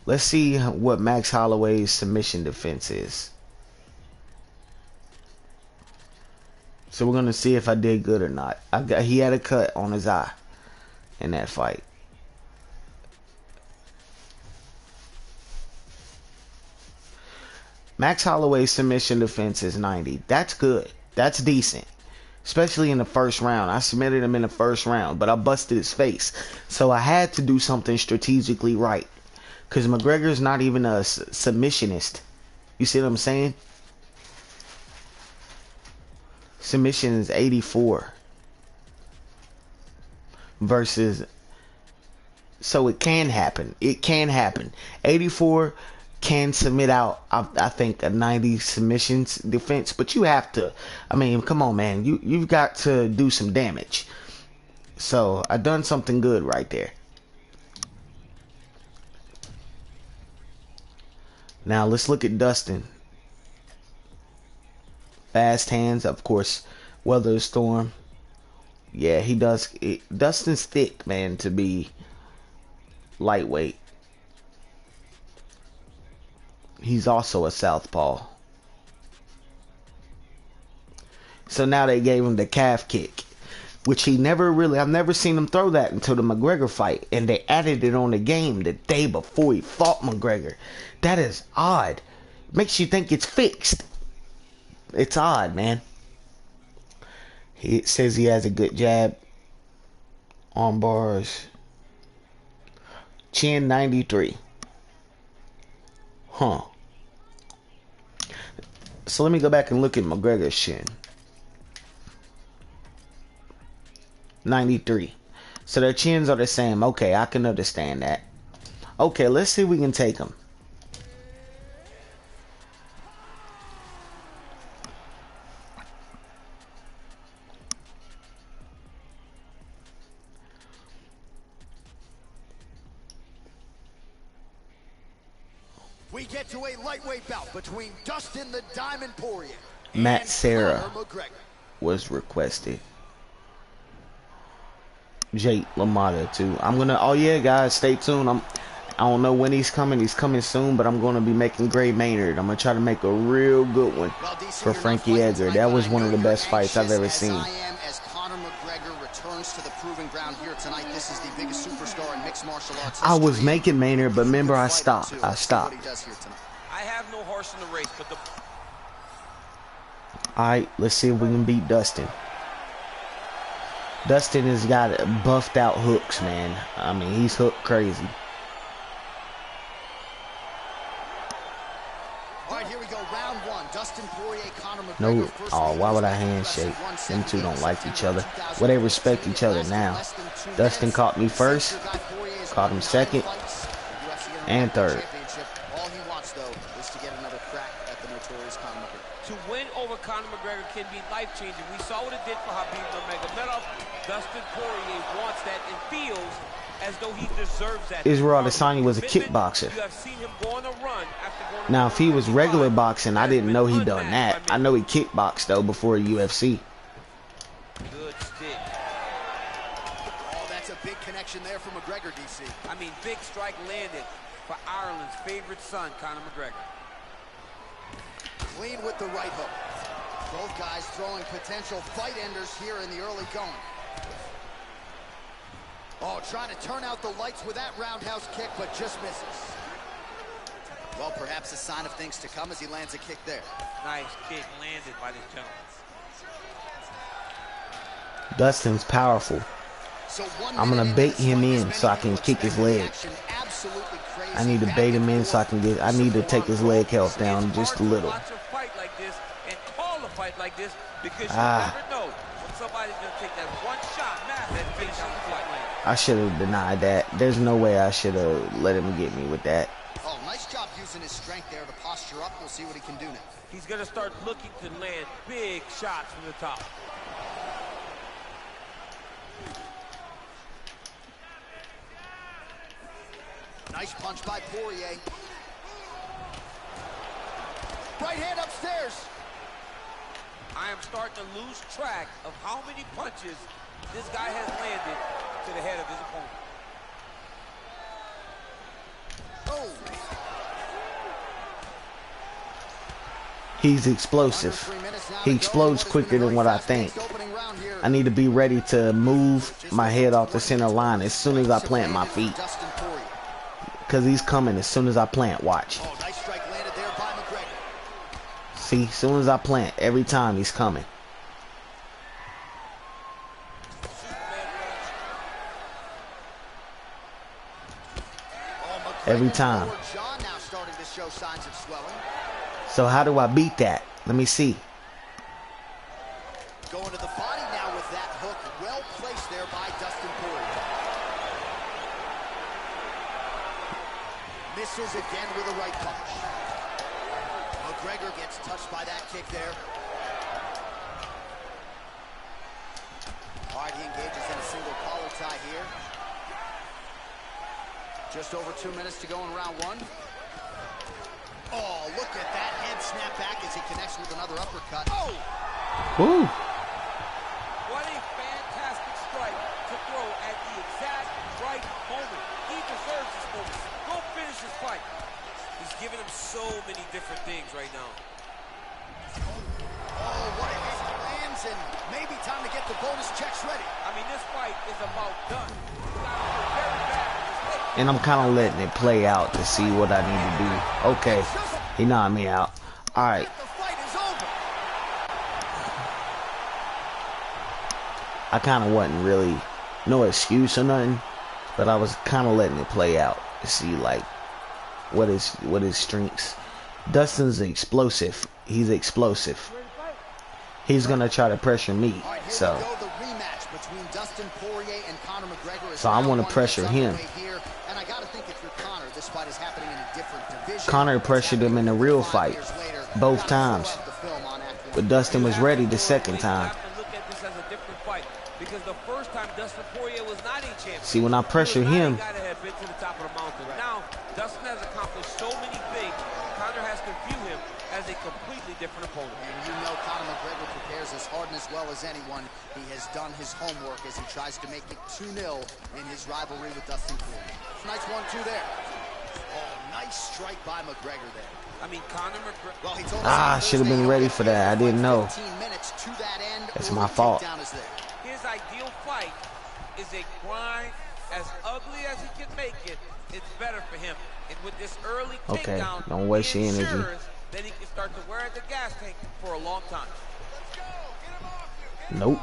Speaker 1: Let's see what Max Holloway's submission defense is. So we're gonna see if I did good or not. He had a cut on his eye in that fight. Max Holloway's submission defense is 90. That's good. That's decent. Especially in the first round. I submitted him in the first round, but I busted his face. So I had to do something strategically right. Because McGregor's not even a submissionist. You see what I'm saying? Submission is 84. Versus... So it can happen. It can happen. 84 can submit out, I think, a 90 submissions defense. But you have to... I mean, come on, man. You've got to do some damage. So I done something good right there. Now let's look at Dustin. Fast hands, of course. Weather the storm. Yeah, he does. Dustin's thick, man, to be lightweight. He's also a southpaw. So now they gave him the calf kick, which he never really... I've never seen him throw that until the McGregor fight, and they added it on the game the day before he fought McGregor. That is odd. Makes you think it's fixed. It's odd, man. He says he has a good jab. Arm bars. Chin 93. Huh. So let me go back and look at McGregor's chin. 93. So their chins are the same. Okay, I can understand that. Okay, let's see if we can take him.
Speaker 2: We get to a lightweight bout between Dustin the Diamond Poirier
Speaker 1: Matt
Speaker 2: and
Speaker 1: Serra
Speaker 2: Conor McGregor.
Speaker 1: was requested. Jake LaMotta too. I'm gonna... Oh yeah, guys, stay tuned. I don't know when he's coming. He's coming soon, but I'm gonna be making Gray Maynard. I'm gonna try to make a real good one for Frankie Edgar. That was one of the best fights I've ever seen.
Speaker 2: As Conor McGregor returns to the proving ground here tonight, this is the biggest superstar in mixed martial arts
Speaker 1: I was
Speaker 2: history.
Speaker 1: making Maynard, but remember I stopped. I stopped.
Speaker 3: I have no horse in the race, but the...
Speaker 1: Alright, let's see if we can beat Dustin. Dustin has got buffed out hooks, man. I mean, he's hooked crazy.
Speaker 2: All right, here we go. Round one. Dustin Poirier, Conor McGregor.
Speaker 1: No, oh, why would I handshake? Them two don't like each other. Well, they respect each other now. Dustin caught me first, caught him second, and third.
Speaker 2: All he wants, though, is to get another crack at the notorious Conor McGregor.
Speaker 3: To win over Conor McGregor can be life-changing. We saw what it did for Khabib Nurmagomedov. Dustin Poirier wants that and feels as though he deserves that.
Speaker 1: Israel Adesanya was a kickboxer.
Speaker 3: You have seen him go on a run after going on
Speaker 1: Now,
Speaker 3: a
Speaker 1: if he
Speaker 3: run
Speaker 1: was
Speaker 3: with
Speaker 1: regular
Speaker 3: five,
Speaker 1: boxing, I didn't know he done that. I know he kickboxed, though, before UFC.
Speaker 3: Good stick.
Speaker 2: Oh, that's a big connection there for McGregor, DC.
Speaker 3: I mean, big strike landed for Ireland's favorite son, Conor McGregor.
Speaker 2: Clean with the right hook. Both guys throwing potential fight enders here in the early going. Oh, trying to turn out the lights with that roundhouse kick, but just misses. Well, perhaps a sign of things to come as he lands a kick there.
Speaker 3: Nice kick landed by this gentleman.
Speaker 1: Dustin's powerful.
Speaker 2: So
Speaker 1: I'm gonna bait him in so I can kick his leg. I need to bait him in so I can get... I need to take his leg health down just a little.
Speaker 3: Watch a fight like this and call a fight like this because you never know when somebody's gonna take that one shot that finishes the fight.
Speaker 1: I should have denied that. There's no way I should have let him get me with that.
Speaker 2: Oh, nice job using his strength there to posture up. We'll see what he can do now.
Speaker 3: He's gonna start looking to land big shots from the top.
Speaker 2: Nice punch by Poirier. Right hand upstairs.
Speaker 3: I am starting to lose track of how many punches this guy has landed to the head of his opponent.
Speaker 2: Oh.
Speaker 1: He's explosive. He explodes quicker than what I think. I need to be ready to move my head off the center line as soon as I plant my feet. Because he's coming as soon as I plant. Watch.
Speaker 2: Oh, nice strike landed there by McGregor.
Speaker 1: See, as soon as I plant, every time he's coming. Every time. So how do I beat that? Let me see.
Speaker 2: Going to the body now with that hook. Well placed there by Dustin Poirier. Misses again with a right punch. Mcgregor gets touched by that kick there. All right, he engages in a single collar tie here. Just over 2 minutes to go in round one. Oh, look at that head snap back as he connects with another uppercut. Oh!
Speaker 1: Ooh.
Speaker 3: What a fantastic strike to throw at the exact right moment. He deserves this moment. Go finish this fight. He's giving him so many different things right now.
Speaker 2: Oh, what a hit lands, and maybe time to get the bonus checks ready.
Speaker 3: I mean, this fight is about done. He's got to feel very bad.
Speaker 1: And I'm kind of letting it play out to see what I need to do. Okay, he knocked me out. All right.
Speaker 2: The fight is over.
Speaker 1: I kind of wasn't really no excuse or nothing, but I was kind of letting it play out to see like what his strengths. Dustin's explosive. He's explosive. He's gonna try to pressure me. So I want to pressure him. Conor pressured him in the real fight both times, but Dustin was ready the second time.
Speaker 3: Because the first time Dustin Poirier was not a champion.
Speaker 1: See, when I pressure him,
Speaker 3: now Dustin has accomplished so many things. Conor has to view him as a completely different opponent.
Speaker 2: And you know Conor McGregor prepares as hard and as well as anyone. He has done his homework as he tries to make it 2-0 in his rivalry with Dustin Poirier. Nice 1-2 there. Oh, nice strike by McGregor there.
Speaker 3: I mean, Conor McGregor.
Speaker 2: Well, he told
Speaker 1: I should have been ready for that. I didn't know. That's my fault.
Speaker 3: His ideal fight is a grind as ugly as he can make it. It's better for him. And with this early takedown,
Speaker 1: don't waste your energy.
Speaker 3: Then he can start to wear the gas tank for a long time.
Speaker 1: Nope.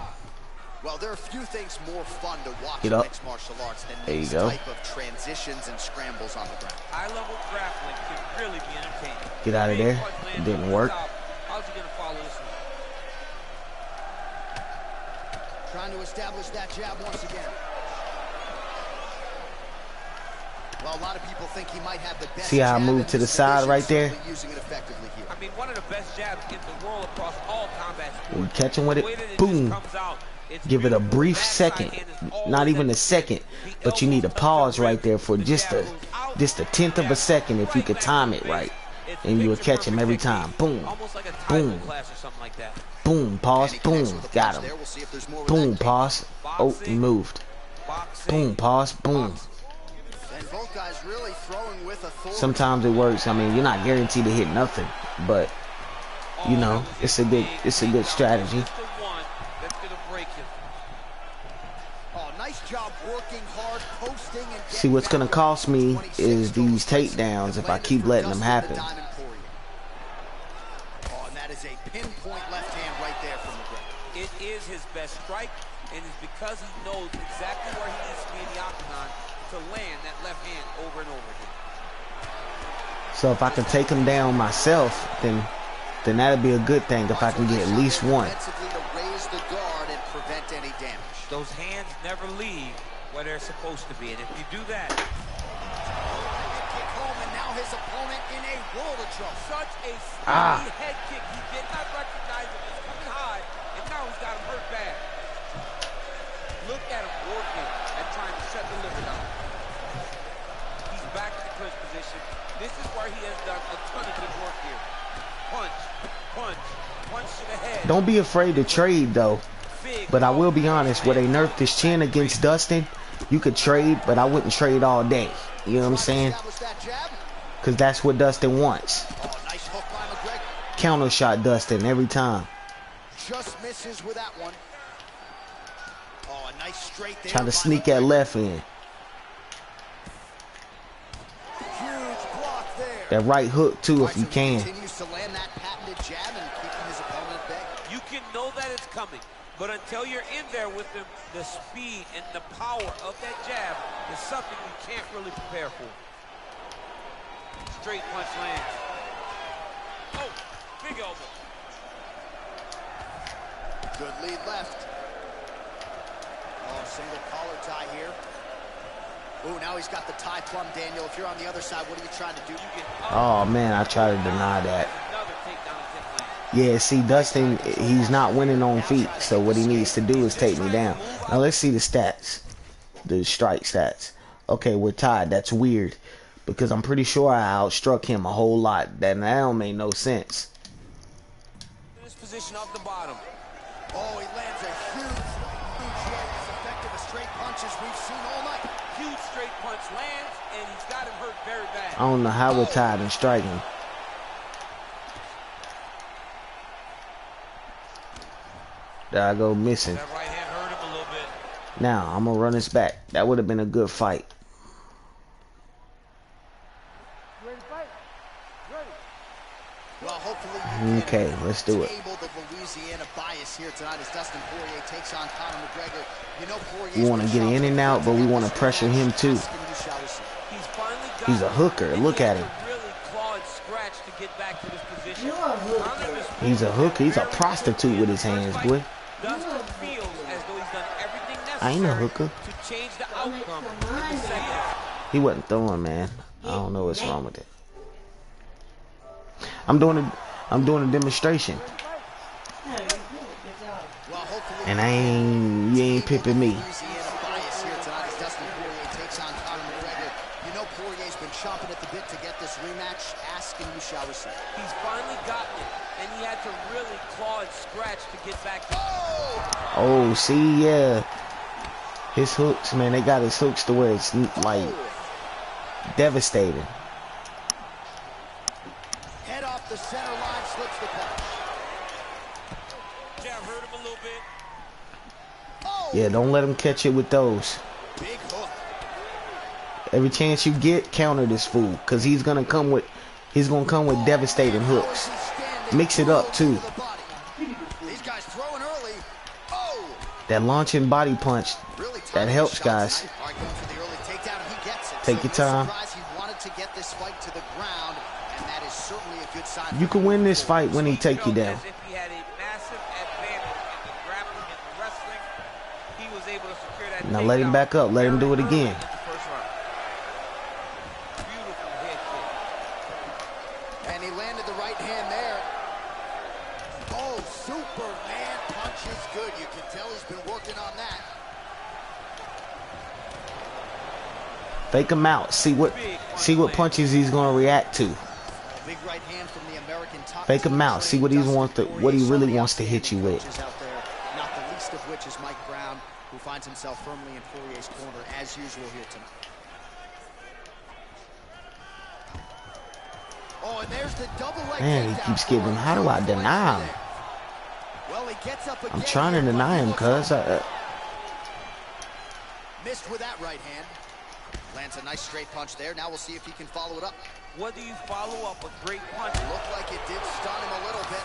Speaker 2: Well, there are few things more fun to watch
Speaker 1: in
Speaker 2: mixed martial arts than these
Speaker 1: go.
Speaker 2: type of transitions and scrambles on the ground.
Speaker 3: High-level grappling can really be entertaining.
Speaker 1: Get out of there. It didn't work.
Speaker 3: How's he gonna follow this one?
Speaker 2: Trying to establish that jab once again. Well, a lot of people think he might have the best.
Speaker 1: See how I moved to the side right there?
Speaker 2: Using it effectively here.
Speaker 3: I mean, one of the best jabs in the world across all combat sports.
Speaker 1: We catch him with it. Boom. Give it a brief second, not even a second, but you need a pause right there for just a tenth of a second if you could time it right, and you will catch him every time. Boom, boom, boom, pause, boom, got him. Boom, pause. Oh, he moved. Boom, pause, boom. Sometimes it works. I mean, you're not guaranteed to hit nothing, but you know, it's a good strategy. See, what's gonna cost me is these takedowns if I keep letting them happen.
Speaker 2: Oh, and that is a pinpoint left hand right there from McGregor.
Speaker 3: It is his best strike, and it's because he knows exactly where he needs to be in the octagon to land that left hand over and over again.
Speaker 1: So if I can take him down myself, then that'd be a good thing if I can get at least one.
Speaker 2: To raise the guard and prevent any damage.
Speaker 3: Those hands never leave where they're supposed to be, and if you do that,
Speaker 2: kick home, and now his opponent in a world of trouble.
Speaker 3: Such a sneaky head kick. He did not recognize it was coming high, and now he's got him hurt bad. Look at him working at trying to shut the liver down. He's back in the clinch position. This is where he has done a ton of good work here. Punch, punch, punch to the head.
Speaker 1: Don't be afraid to trade though. But I will be honest, where they nerfed his chin against Dustin, you could trade, but I wouldn't trade all day. You know what I'm saying? Because that's what Dustin wants. Counter shot Dustin every time.
Speaker 2: Just misses with that one. Oh, a nice straight there.
Speaker 1: Try to sneak that left in.
Speaker 2: Huge block there.
Speaker 1: That right hook too, if you can.
Speaker 2: Continues to land that patented good jab and keeping his opponent at bay.
Speaker 3: You can know that it's coming, but until you're in there with him, the speed and the power of that jab is something you can't really prepare for. Straight punch lands. Oh, big elbow.
Speaker 2: Good lead left. Oh, single collar tie here. Oh, now he's got the tie plumb, Daniel. If you're on the other side, what are you trying to do?
Speaker 1: Oh, man, I try to deny that. Yeah, see, Dustin, he's not winning on feet, so what he needs to do is take me down. Now, let's see the stats, the strike stats. Okay, we're tied. That's weird, because I'm pretty sure I outstruck him a whole lot. That don't make no sense.
Speaker 3: This position off the bottom.
Speaker 2: Oh, he lands a huge jab. As effective as straight punches we've seen all night.
Speaker 3: Huge straight punch lands, and he's got him hurt very bad.
Speaker 1: I don't know how we're tied in striking. There I go missing.
Speaker 3: That right hand hurt him a little bit.
Speaker 1: Now, I'm going to run this back. That would have been a good fight.
Speaker 2: Ready to fight? Ready. Well, hopefully
Speaker 1: okay, let's do it.
Speaker 2: The Louisiana bias here tonight as Dustin Poirier takes on Conor McGregor. You know,
Speaker 1: we want to get in and out, but we want to pressure him too. He's a hooker. Look at him. He's a hooker. He's a prostitute with his hands, boy. I ain't a hooker. He wasn't throwing, man. I don't know what's wrong with it. I'm doing a demonstration. And you ain't pipping me.
Speaker 2: Chomping at the bit to get this rematch. Ask and you shall receive.
Speaker 3: He's finally gotten it, and he had to really claw and scratch to get back to
Speaker 1: Oh, see, yeah. His hooks, man, they got his hooks to where it's like devastating.
Speaker 2: Head off the center line, slips the punch.
Speaker 3: Jab hurt him a little bit.
Speaker 2: Oh.
Speaker 1: Yeah, don't let him catch it with those.
Speaker 2: Big hook.
Speaker 1: Every chance you get, counter this fool, cause he's gonna come with devastating hooks. Mix it up too.
Speaker 2: These guys throwing early. Oh.
Speaker 1: That launching body punch, that helps, guys. Take your time. You can win this fight when he take you down. Now let him back up. Let him do it again.
Speaker 2: And he landed the right hand there. Oh, Superman punch is good. You can tell he's been working on that.
Speaker 1: Fake him out. See what punches he's gonna react to.
Speaker 2: Big right hand from the American top.
Speaker 1: Fake him out. See what he really wants to hit you with.
Speaker 2: Not the least of which is Mike Brown, who finds himself firmly in Poirier's corner as usual here tonight. Oh, and there's the double leg.
Speaker 1: Man, he keeps giving. How do I deny him?
Speaker 2: Well, he gets up again.
Speaker 1: I'm trying to deny him, cuz.
Speaker 2: Missed with that right hand. Lands a nice straight punch there. Now we'll see if he can follow it up.
Speaker 3: What do you follow up a great punch?
Speaker 2: Looked like it did stun him a little bit.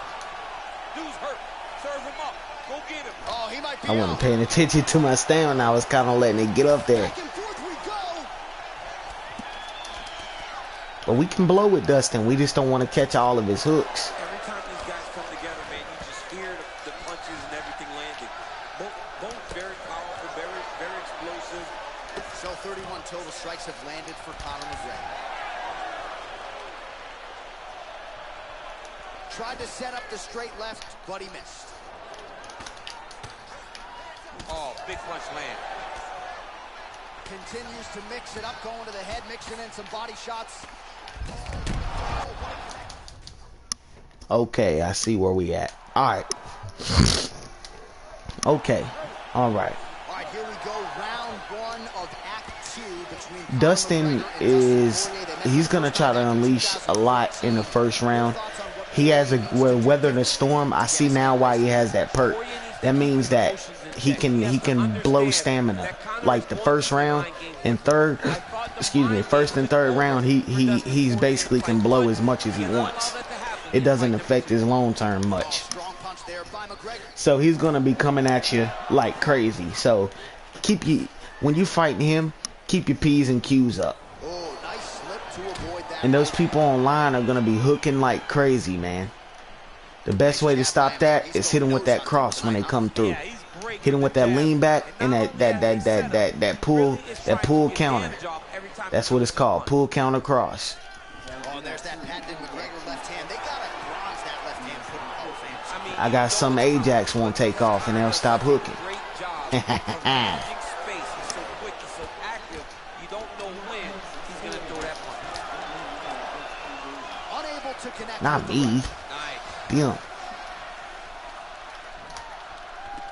Speaker 3: Dude's hurt. Serve him up. Go get him.
Speaker 2: Oh, he might be
Speaker 1: I wasn't paying attention to my stamina. I was kind of letting it get up there.
Speaker 2: Back and forth we go.
Speaker 1: But we can blow with Dustin. We just don't want to catch all of his hooks.
Speaker 3: Every time these guys come together, man, you just hear the punches and everything landing. Both very powerful, very explosive.
Speaker 2: So 31 total strikes have landed for Conor McGregor. Tried to set up the straight left, but he missed.
Speaker 3: Oh, big punch land.
Speaker 2: Continues to mix it up, going to the head, mixing in some body shots.
Speaker 1: Okay, I see where we at. All right. Okay. All right.
Speaker 2: All right, here we go. Round one of Act 2 between
Speaker 1: Dustin he's going to try to unleash a lot in the first round. He has weather the storm. I see now why he has that perk. That means that he can blow stamina. Like the first round and first and third round, he's basically can blow as much as he wants. it doesn't affect his long term much.
Speaker 2: Strong punch there by Mcgregor.
Speaker 1: So he's gonna be coming at you like crazy. So when you fight him, keep your P's and Q's up.
Speaker 2: Oh, nice slip to avoid that.
Speaker 1: And those people online are gonna be hooking like crazy, man. The best way to stop that is hit them with that cross when they come through. Hit them with that lean back and that pull counter. That's what it's called, pull counter cross.
Speaker 2: Oh, and there's that patented McGregor left hand. They gotta bronze that left hand put in Hall of Fame.
Speaker 1: I got some Ajax won't take off and they'll stop hooking.
Speaker 3: Great job. Space. He's so quick, he's so active. You don't know when he's gonna throw that punch.
Speaker 2: Unable to connect.
Speaker 1: Not me.
Speaker 3: Nice.
Speaker 1: Damn.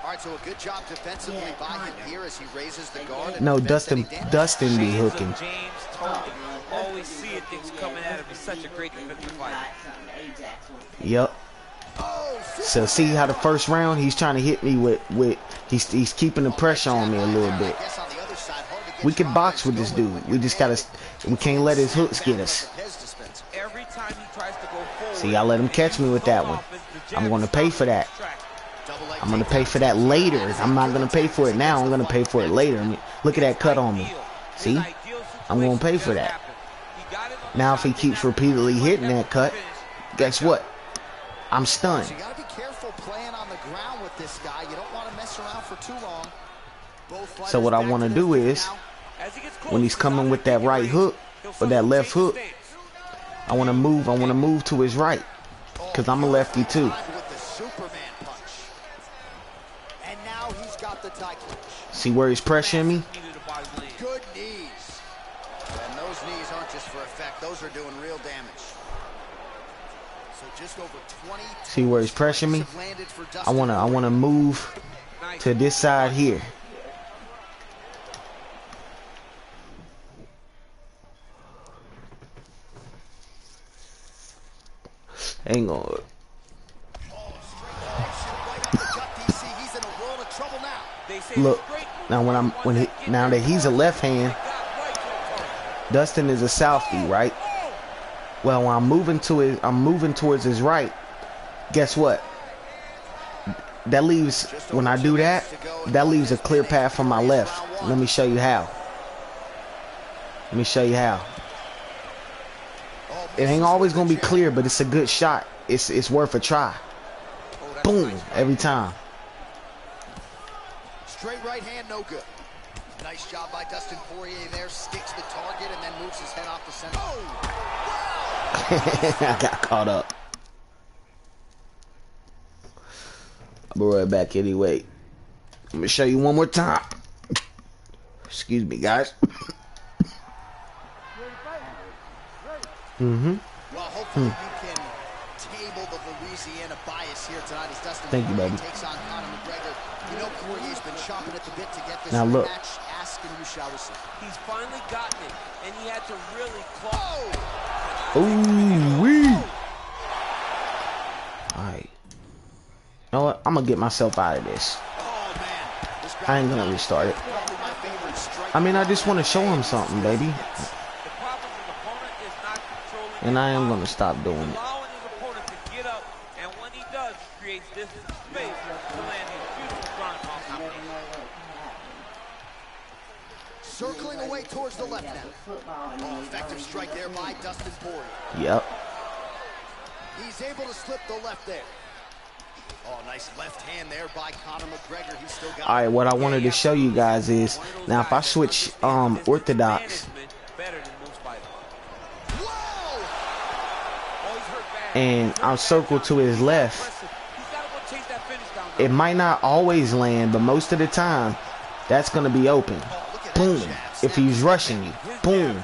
Speaker 2: All right, so a good job defensively by him here as he raises the guard.
Speaker 1: No, Dustin be hooking.
Speaker 3: James Tony. Always seeing things coming at him. He's such a great defensive fighter.
Speaker 1: Yep. So see how the first round he's trying to hit me with he's keeping the pressure on me a little bit. We can box with this dude. We can't let his hooks get us.
Speaker 3: Every time he tries to go forward,
Speaker 1: See, I let him catch me with that one. I'm going to pay for that. I'm going to pay for that later. I'm not going to pay for it now. I'm going to pay for it later. I mean, look at that cut on me. See? I'm going to pay for that. Now if he keeps repeatedly hitting that cut, guess what? I'm stunned.
Speaker 2: So you got to be careful playing on the ground with this guy. You don't want to mess around for too long.
Speaker 1: So what I want to do is, when he's coming with that right hook or that left hook, I want to move to his right, because I'm a lefty too.
Speaker 2: With the Superman punch. And now he's got the tie clinch.
Speaker 1: See where he's pressuring me?
Speaker 2: Good knees. And those knees aren't just for effect. Those are doing real damage. So just over 20.
Speaker 1: See where he's pressuring me? I wanna move to this side here. Hang on. Look, now now that he's a left hand, Dustin is a softy, right? Well, when I'm moving towards his right. Guess what? That leaves, when I do that, that leaves a clear path for my left. Let me show you how. It ain't always gonna be clear, but it's a good shot. It's worth a try. Boom, every time.
Speaker 2: Straight right hand, no good. Nice job by Dustin Poirier there. Sticks the target and then moves his head off the center. Oh! Wow!
Speaker 1: I got caught up. I'll be right back anyway. I'm gonna show you one more time. Excuse me, guys.
Speaker 2: Well, hopefully you can table the Louisiana bias here tonight as Dustin
Speaker 1: Thank you, baby.
Speaker 2: takes on Conor McGregor. You know Poirier's been chomping at the bit to get this
Speaker 1: Now look.
Speaker 2: rematch. Ask and you shall receive.
Speaker 3: He's finally gotten it, and he had to really claw.
Speaker 1: Ooh wee. Alright. You know what? I'm gonna get myself out of this.
Speaker 2: Oh, man. This
Speaker 1: I ain't gonna restart it.
Speaker 2: probably my favorite strike.
Speaker 1: I mean, I just want to show him something, baby.
Speaker 3: The problem is the opponent is not controlling.
Speaker 1: And I am gonna stop doing it.
Speaker 3: Allowing his opponent to get up, and when he does, he creates distance and space to land these beautiful ground and pound combinations.
Speaker 2: Circling away towards the left now. Oh, effective strike there by Dustin Poirier.
Speaker 1: Yep.
Speaker 2: He's able to slip the left there. Oh, nice left hand there by Conor McGregor. He's still got.
Speaker 1: All right. What I wanted to show you guys is now if I switch orthodox and I'm circled to his left, it might not always land, but most of the time, that's gonna be open. Boom. If he's rushing you, boom.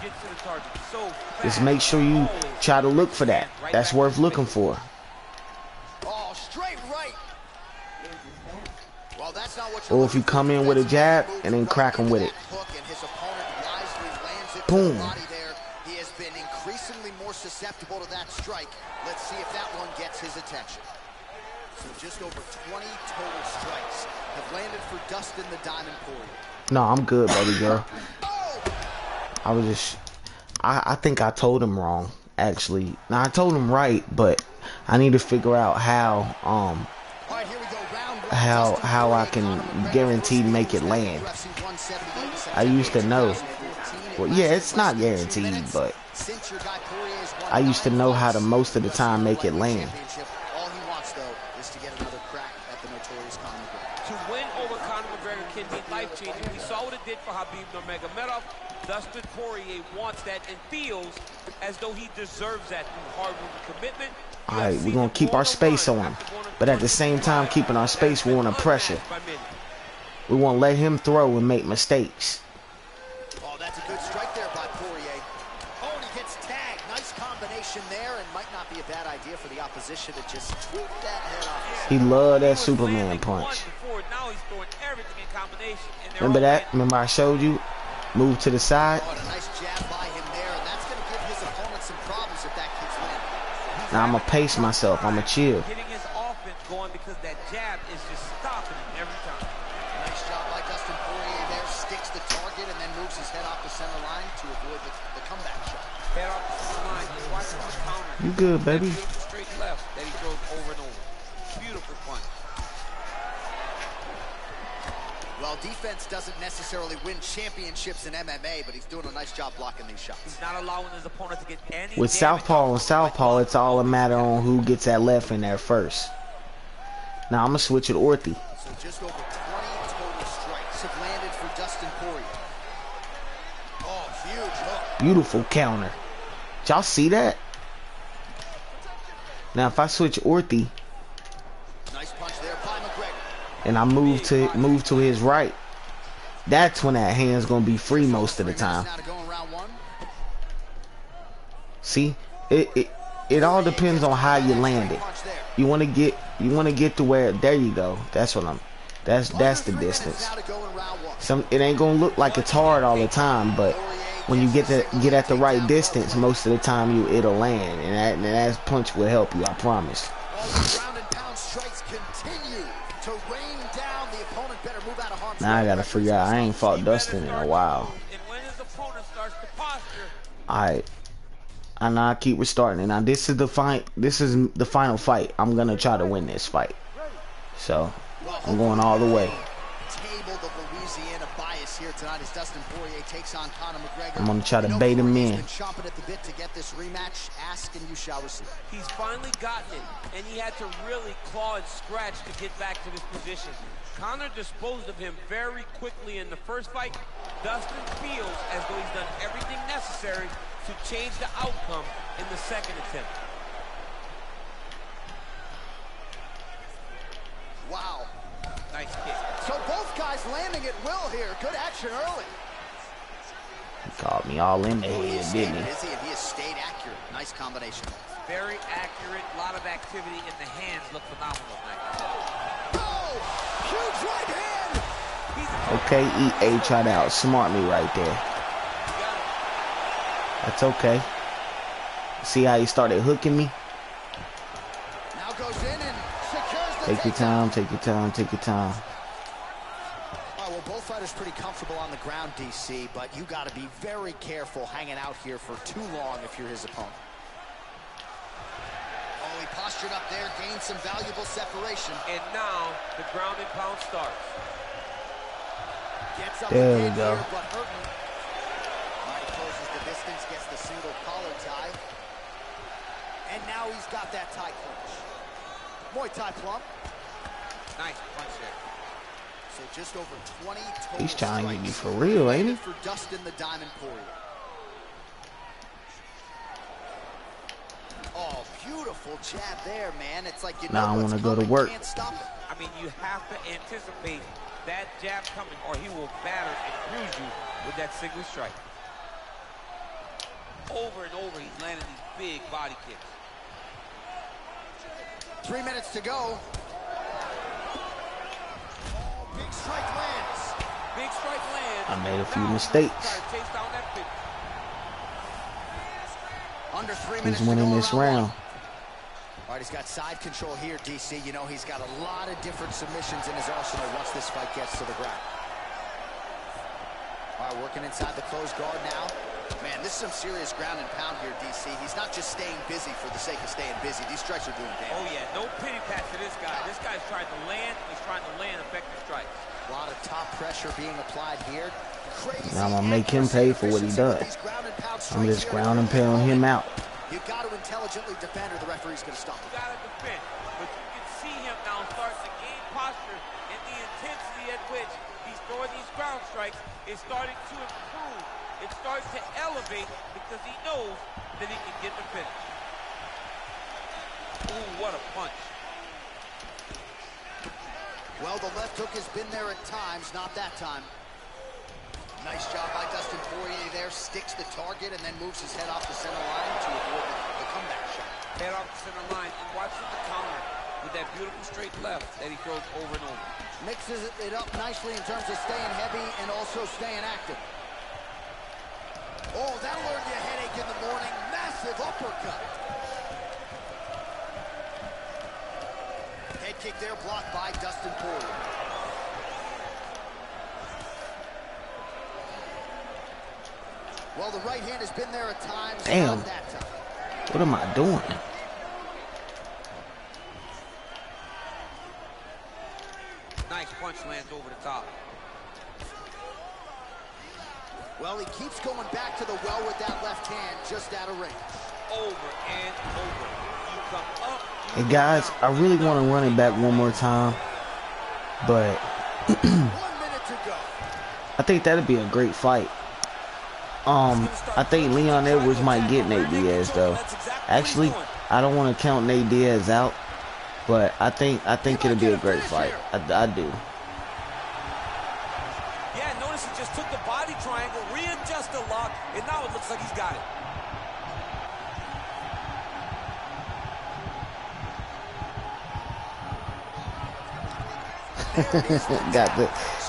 Speaker 1: Just make sure you try to look for that. That's worth looking for.
Speaker 2: Oh, straight right. Well, that's not what
Speaker 1: Or if you come in with a jab and then crack him with it. Boom.
Speaker 2: He has been increasingly more susceptible to that strike. Let's see if that one gets his attention. So just over 20 total strikes have landed for Dustin the Diamond Poirier.
Speaker 1: No, I'm good, baby girl. I think I told him wrong. actually. Now I told him right, but I need to figure out how how I can guaranteed make it land. I used to know. Well, yeah, it's not guaranteed, but I used to know how to most of the time make it land.
Speaker 2: All he wants, though, is to get another crack at the notorious Conor McGregor.
Speaker 3: To win over Conor McGregor can be life-changing. We saw what it did for Khabib Nurmagomedov. Dustin Poirier wants that and feels as though he deserves that through hard work and commitment.
Speaker 1: All right, we're going to keep our space on him. But at the same time, keeping our space, we want to pressure. We won't let him throw and make mistakes.
Speaker 2: Oh, that's a good strike there by Poirier. Oh, and he gets tagged. Nice combination there, and might not be a bad idea for the opposition to just tweak that head off.
Speaker 1: He loved that Superman punch. Remember that? Remember I showed you? Move to the side.
Speaker 2: Oh, a nice jab by him there, and that's going to give his opponent some problems if that keeps landing.
Speaker 1: Now I'm going to pace myself. I'm going to chill.
Speaker 3: Getting his offense going because that jab is just stopping him every time.
Speaker 2: Nice job by Dustin Poirier there. Sticks the target and then moves his head off the center line to avoid the comeback shot.
Speaker 3: Head off the center line. Watch him counter.
Speaker 1: You good, baby.
Speaker 3: Beautiful straight left that he throws over and over. Beautiful punch.
Speaker 2: Well, defense doesn't necessarily win championships in MMA, but he's doing a nice job blocking these shots.
Speaker 3: He's not allowing his opponent to get any
Speaker 1: With southpaw and southpaw, it's all a matter on who gets that left in there first. Now I'm going to switch it orthy.
Speaker 2: So just over 20 total strikes have landed for Dustin Poirier. Oh, huge hook.
Speaker 1: Beautiful counter. Did y'all see that? Now if I switch orthy,
Speaker 2: Nice punch there by McGregor.
Speaker 1: and I move to his right, that's when that hand's gonna be free most of the time.
Speaker 2: Now to go in round one.
Speaker 1: See, it all depends on how you land it. You want to get to where, there you go. That's the distance. It ain't gonna look like it's hard all the time, but when you get at the right distance, most of the time it'll land, and that punch will help you. I promise.
Speaker 2: Ground and pound strikes continue to rain down. The opponent better move out of harm's way.
Speaker 1: Now I gotta figure out. I ain't fought Dustin in a while.
Speaker 3: And when his opponent starts to posture,
Speaker 1: Alright. And now I keep restarting. And now this is the final fight. I'm gonna try to win this fight. So I'm going all the way.
Speaker 2: Table the Louisiana bias here tonight as Dustin Poirier takes on Conor McGregor.
Speaker 1: I'm gonna try to bait him in.
Speaker 2: Been chomping at the bit to get this rematch. Ask and you shall receive.
Speaker 3: he's finally gotten it, and he had to really claw and scratch to get back to this position. Conor disposed of him very quickly in the first fight. Dustin feels as though he's done everything necessary to change the outcome in the second attempt.
Speaker 2: Wow.
Speaker 3: Nice kick.
Speaker 2: So both guys landing at will here. Good action early.
Speaker 1: He caught me all in the head, didn't he?
Speaker 2: Busy and he has stayed accurate. Nice combination.
Speaker 3: Very accurate. A lot of activity, and the hands look phenomenal.
Speaker 2: Oh, huge right hand.
Speaker 1: Okay, EA tried to outsmart me right there. That's okay. See how he started hooking me?
Speaker 2: Now goes in and secures the
Speaker 1: Take your time, take your time, take your time.
Speaker 2: All right, well, both fighters pretty comfortable on the ground, DC, but you got to be very careful hanging out here for too long if you're his opponent. Oh, he postured up there, gained some valuable separation.
Speaker 3: And now the ground and pound starts.
Speaker 2: Gets up
Speaker 1: There we
Speaker 2: again
Speaker 1: go.
Speaker 2: here, but hurting. All right, he closes the distance, gets the single collar tie. And now he's got that tie clinch. Muay Thai plump.
Speaker 3: Nice punch there.
Speaker 2: So just over 20 total
Speaker 1: He's trying to get me
Speaker 2: strikes
Speaker 1: for real, ain't he?
Speaker 2: for Dustin the Diamond Poirier. Oh, beautiful jab there, man. It's like you know
Speaker 1: Now I
Speaker 2: what's
Speaker 1: want to go to
Speaker 2: coming,
Speaker 1: work.
Speaker 2: can't stop it.
Speaker 3: I mean, you have to anticipate that jab coming, or he will batter and bruise you with that single strike. Over and over, he's landing these big body kicks.
Speaker 2: 3 minutes to go. Oh, big strike lands.
Speaker 3: Big strike lands.
Speaker 1: I made a few
Speaker 3: Now,
Speaker 1: mistakes.
Speaker 3: try to chase down that big.
Speaker 2: Under 3
Speaker 1: He's
Speaker 2: minutes to
Speaker 1: winning
Speaker 2: go
Speaker 1: this
Speaker 2: around
Speaker 1: round.
Speaker 2: one. All right, he's got side control here, DC. You know he's got a lot of different submissions in his arsenal once this fight gets to the ground. All right, working inside the closed guard now. Man, this is some serious ground and pound here, DC. He's not just staying busy for the sake of staying busy. These strikes are doing damage.
Speaker 3: Oh, yeah, no pity patch to this guy. This guy's trying to land. He's trying to land effective strikes.
Speaker 2: A lot of top pressure being applied here. Crazy.
Speaker 1: Now I'm gonna make him pay for what he does. I'm just ground and pound him out.
Speaker 2: You got to intelligently defend, or the referee's going to stop.
Speaker 3: You got to defend, but you can see him now starting to gain posture, and the intensity at which he's throwing these ground strikes is starting to improve. It's starting to elevate because he knows that he can get the finish. Ooh, what a punch.
Speaker 2: Well, the left hook has been there at times, not that time. Nice job by Dustin Poirier there. Sticks the target and then moves his head off the center line to avoid the comeback shot.
Speaker 3: Head off the center line and watching the counter with that beautiful straight left that he throws over and over.
Speaker 2: Mixes it up nicely in terms of staying heavy and also staying active. Oh, that'll earn you a headache in the morning. Massive uppercut. Head kick there blocked by Dustin Poirier. Well, the right hand has been there at times.
Speaker 1: Damn.
Speaker 2: Not that time.
Speaker 1: What am I doing?
Speaker 3: Nice punch lands over the top.
Speaker 2: Well, he keeps going back to the well with that left hand, just out of range.
Speaker 3: Over and over. You come up.
Speaker 1: Hey guys, I really want to run it back one more time, but
Speaker 2: 1 minute to go.
Speaker 1: I think that'd be a great fight. I think Leon Edwards might get Nate Diaz though. Actually, I don't want to count Nate Diaz out, but I think it'll be a great fight. I do.
Speaker 3: Yeah, notice he just took the body triangle, readjusted the lock, and now it looks like he's got it.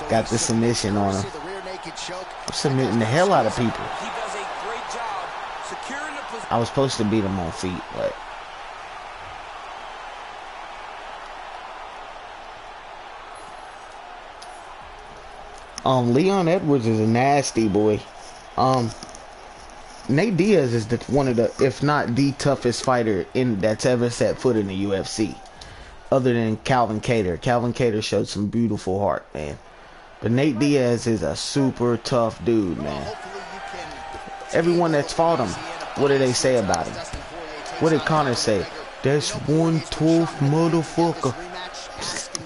Speaker 1: got the submission on him. I'm submitting the hell out of people.
Speaker 3: He does a great job securing the position.
Speaker 1: I was supposed to beat him on feet, but Leon Edwards is a nasty boy. Nate Diaz is one of the, if not the toughest fighter that's ever set foot in the UFC, other than Calvin Kattar. Calvin Kattar showed some beautiful heart, man. But Nate Diaz is a super tough dude, man. Everyone that's fought him, what do they say about him? What did Connor say? That's one tough motherfucker.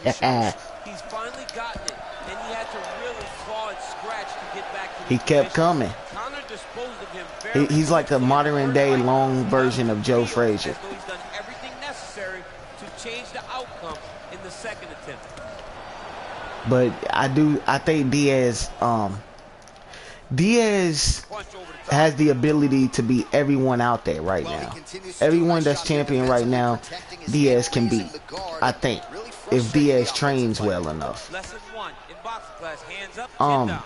Speaker 3: He's finally gotten it, and he had to really claw and scratch to get back to the
Speaker 1: He kept coming.
Speaker 3: Connor disposed of him very
Speaker 1: He's like a modern day long version of Joe Frazier.
Speaker 3: as though he's done everything necessary to change the outcome in the second attempt.
Speaker 1: But I think Diaz has the ability to beat everyone out there right now. Everyone that's champion right now, Diaz can beat. I think if Diaz trains well enough.
Speaker 3: Lesson 1 in boxing class, hands up, chin down.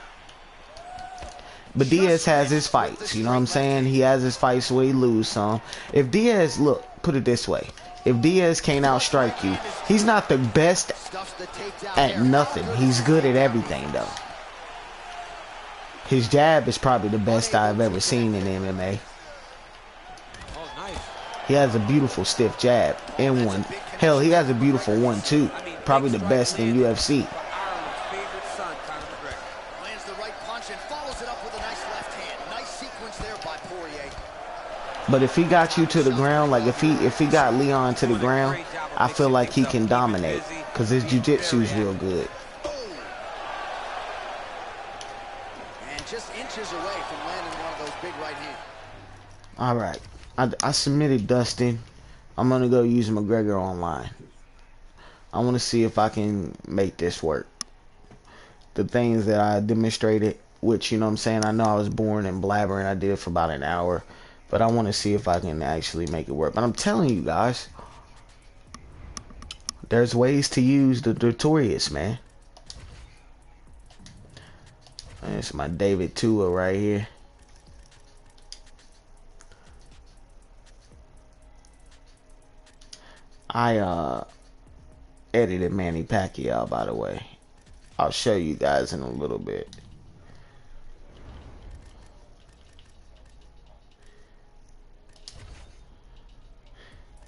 Speaker 1: But Diaz has his fights, you know what I'm saying? He has his fights where he lose some. If Diaz, look, put it this way. If Diaz can't outstrike you, he's not the best at nothing. He's good at everything, though. His jab is probably the best I've ever seen in MMA.
Speaker 3: Oh, nice.
Speaker 1: He has a beautiful stiff jab and one. Hell, he has a beautiful one, too. Probably the best in UFC.
Speaker 3: Ireland's favorite son, Conor McGregor.
Speaker 2: Lands the right punch and follows it up with a nice left hand. Nice sequence there by Poirier.
Speaker 1: But if he got you to the ground, like if he got Leon to the ground, I feel like he can dominate because his jiu-jitsu is real good.
Speaker 2: And just inches away from landing one of those big right hands.
Speaker 1: All right, I submitted Dustin. I'm gonna go use Mcgregor online. I want to see if I can make this work. The things that I demonstrated, which, you know what I'm saying, I know I was boring and blabbering. I did it for about an hour. But I want to see if I can actually make it work. But I'm telling you guys, there's ways to use the Notorious, man. It's my David Tua right here. I edited Manny Pacquiao, by the way. I'll show you guys in a little bit.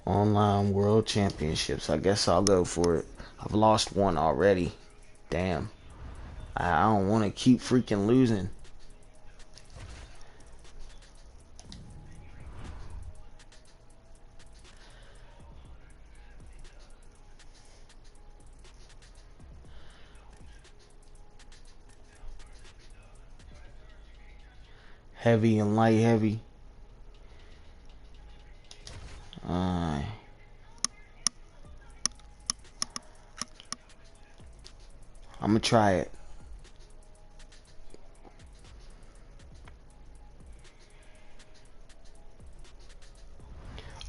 Speaker 1: Online World Championships. I guess I'll go for it. I've lost one already. Damn. I don't want to keep freaking losing. Heavy and light heavy. I'm gonna try it.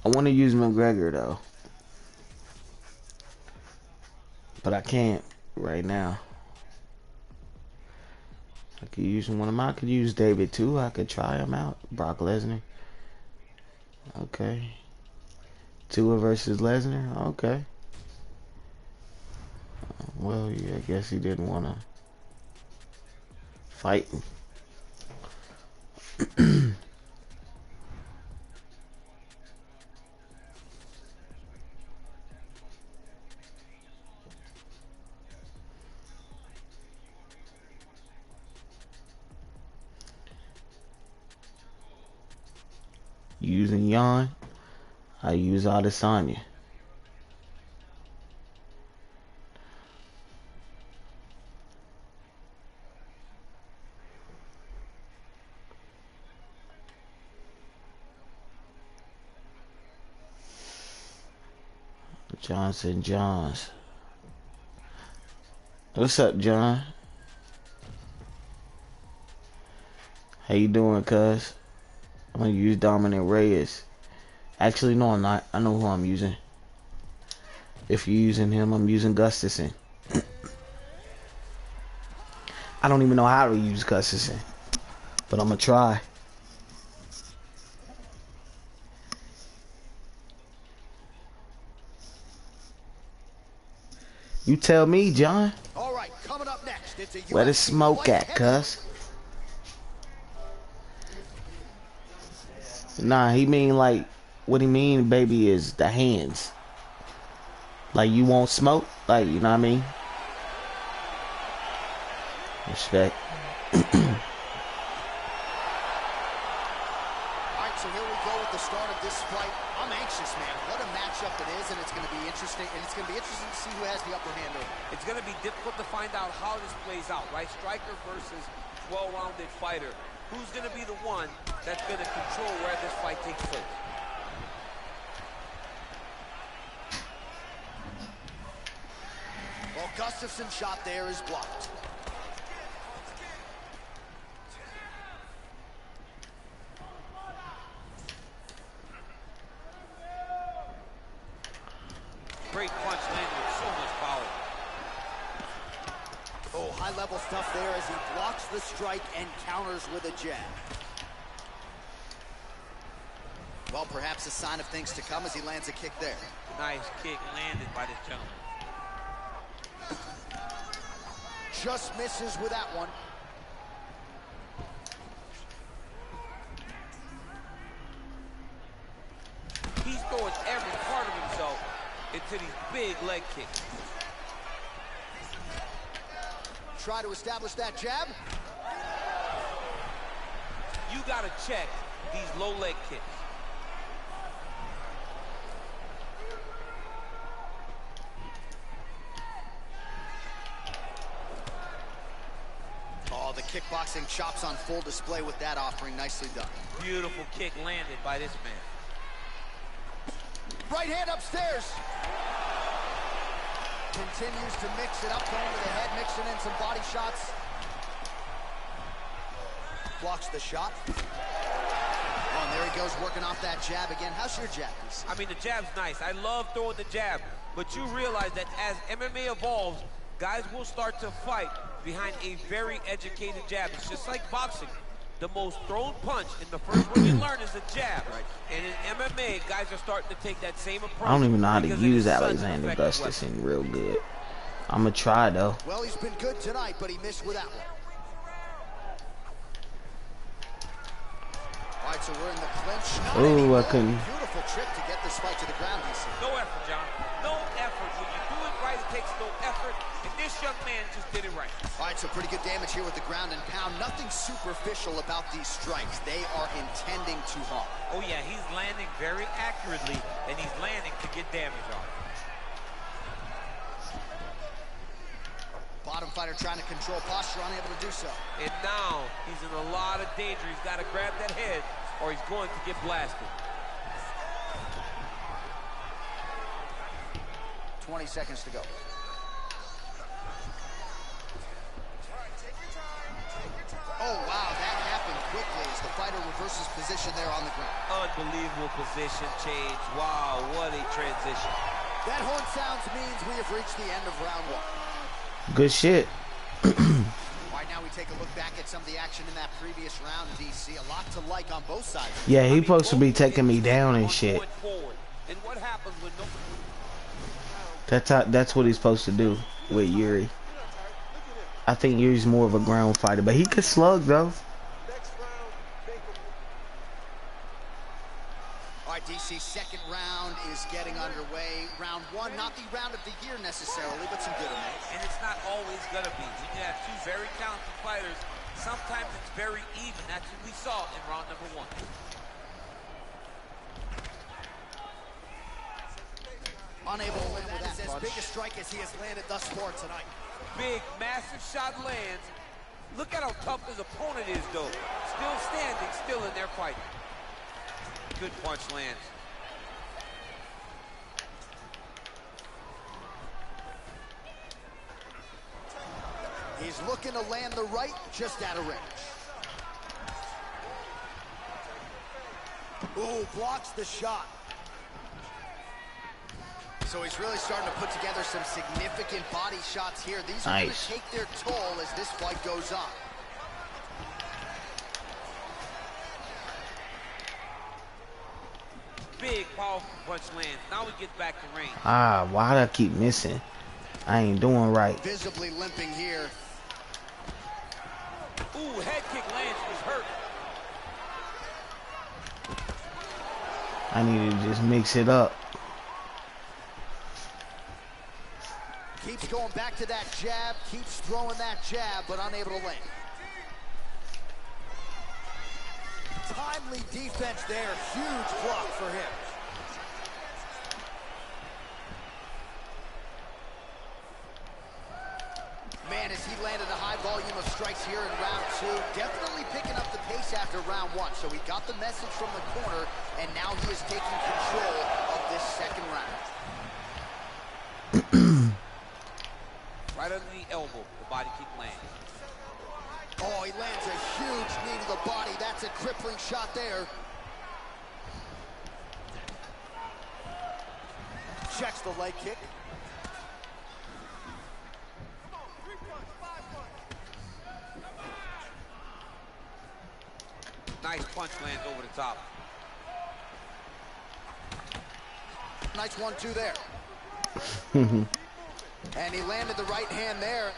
Speaker 1: I want to use Mcgregor though, but I can't right now. I could use one of them. I could use David too. I could try him out. Brock Lesnar. Okay. Tua versus Lesnar. Okay. Well, yeah, I guess he didn't want to fight him. Using Yon, I use Adesanya. Johnson Johns. What's up, John? How you doing, cuz? I'm gonna use Dominic Reyes. Actually, no, I'm not. I know who I'm using. If you're using him, I'm using Gustafson. I don't even know how to use Gustafson, but I'm gonna try. You tell me, John.
Speaker 2: All right, coming up next, it's a
Speaker 1: Where the smoke at, cuz? Nah, he mean like, what he mean, baby, is the hands. Like, you won't smoke? Like, you know what I mean? Respect.
Speaker 2: All right, so here we go with the start of this fight. I'm anxious, man. What a matchup it is, and it's going to be interesting. And it's going to be interesting to see who has the upper hand over.
Speaker 3: It's going to be difficult to find out how this plays out, right? Striker versus well-rounded fighter. Who's going to be the one that's going to control where this fight takes place?
Speaker 2: Well, Gustafson's shot there is blocked.
Speaker 3: Great punch landed with so much power.
Speaker 2: Oh, high-level stuff there as he blocks the strike and counters with a jab. Well, perhaps a sign of things to come as he lands a kick there.
Speaker 3: Nice kick landed by this gentleman.
Speaker 2: Just misses with that one.
Speaker 3: He's throwing every part of himself into these big leg kicks.
Speaker 2: Try to establish that jab.
Speaker 3: You got to check these low leg kicks.
Speaker 2: Oh, the kickboxing chops on full display with that offering. Nicely done.
Speaker 3: Beautiful kick landed by this man.
Speaker 2: Right hand upstairs. Continues to mix it up, going to the head, mixing in some body shots. Blocks the shot. Oh, and there he goes, working off that jab again. How's your jab, DC?
Speaker 3: I mean, the jab's nice. I love throwing the jab, but you realize that as MMA evolves, guys will start to fight behind a very educated jab. It's just like boxing. The most thrown punch in the first one you learn is a jab. Right. And in MMA, guys are starting to take that same approach.
Speaker 1: I don't even know how to use Alexander Gustafson real good. I'm gonna try though.
Speaker 2: Well, he's been good tonight, but he missed with that one. All right, so we're in the clinch.
Speaker 1: Oh, I couldn't.
Speaker 2: Beautiful trick to get this fight to the ground, DC.
Speaker 3: takes no effort, and this young man just did it right.
Speaker 2: All right, so pretty good damage here with the ground and pound. Nothing superficial about these strikes. They are intending to harm.
Speaker 3: Oh yeah, he's landing very accurately, and he's landing to get damage on.
Speaker 2: Bottom fighter trying to control posture, unable to do so.
Speaker 3: And now he's in a lot of danger. He's got to grab that head, or he's going to get blasted.
Speaker 2: 20 seconds to go. Oh, wow, that happened quickly as the fighter reverses position there on the ground.
Speaker 3: Unbelievable position change. Wow, what a transition.
Speaker 2: That horn sounds means we have reached the end of round one.
Speaker 1: Good shit.
Speaker 2: All right, now we take a look back at some of the action in that previous round, DC. A lot to like on both sides.
Speaker 1: Yeah, he supposed to be taking me down and shit.
Speaker 3: And what happens when no...
Speaker 1: That's what he's supposed to do with Yuri. I think Yuri's more of a ground fighter, but he could slug though.
Speaker 2: All right, DC, second round is getting underway. Round one, not the round of the year necessarily, but some good in it.
Speaker 3: And it's not always gonna be. When you have two very talented fighters, sometimes it's very even. That's what we saw in round number one.
Speaker 2: Unable to land with that is as big a strike as he has landed thus far tonight.
Speaker 3: Big, massive shot lands. Look at how tough his opponent is, though. Still standing, still in there fighting. Good punch lands.
Speaker 2: He's looking to land the right, just out of range. Ooh, blocks the shot. So he's really starting to put together some significant body shots here. These are going to take their toll as this fight goes on.
Speaker 3: Big, powerful punch lands. Now he gets back to range.
Speaker 1: Ah, why'd I keep missing? I ain't doing right.
Speaker 2: Visibly limping here.
Speaker 3: Ooh, head kick lands. He's hurt.
Speaker 1: I need to just mix it up.
Speaker 2: Keeps going back to that jab, keeps throwing that jab, but unable to land. Timely defense there, huge block for him. Man, as he landed a high volume of strikes here in round two, definitely picking up the pace after round one. So he got the message from the corner, and now he is taking control of this second round.
Speaker 3: Right under the elbow, the body kick lands.
Speaker 2: Oh, he lands a huge knee to the body. That's a crippling shot there. Checks the leg kick.
Speaker 3: Nice punch lands over the top.
Speaker 2: Nice 1-2 there. And he landed the right hand there.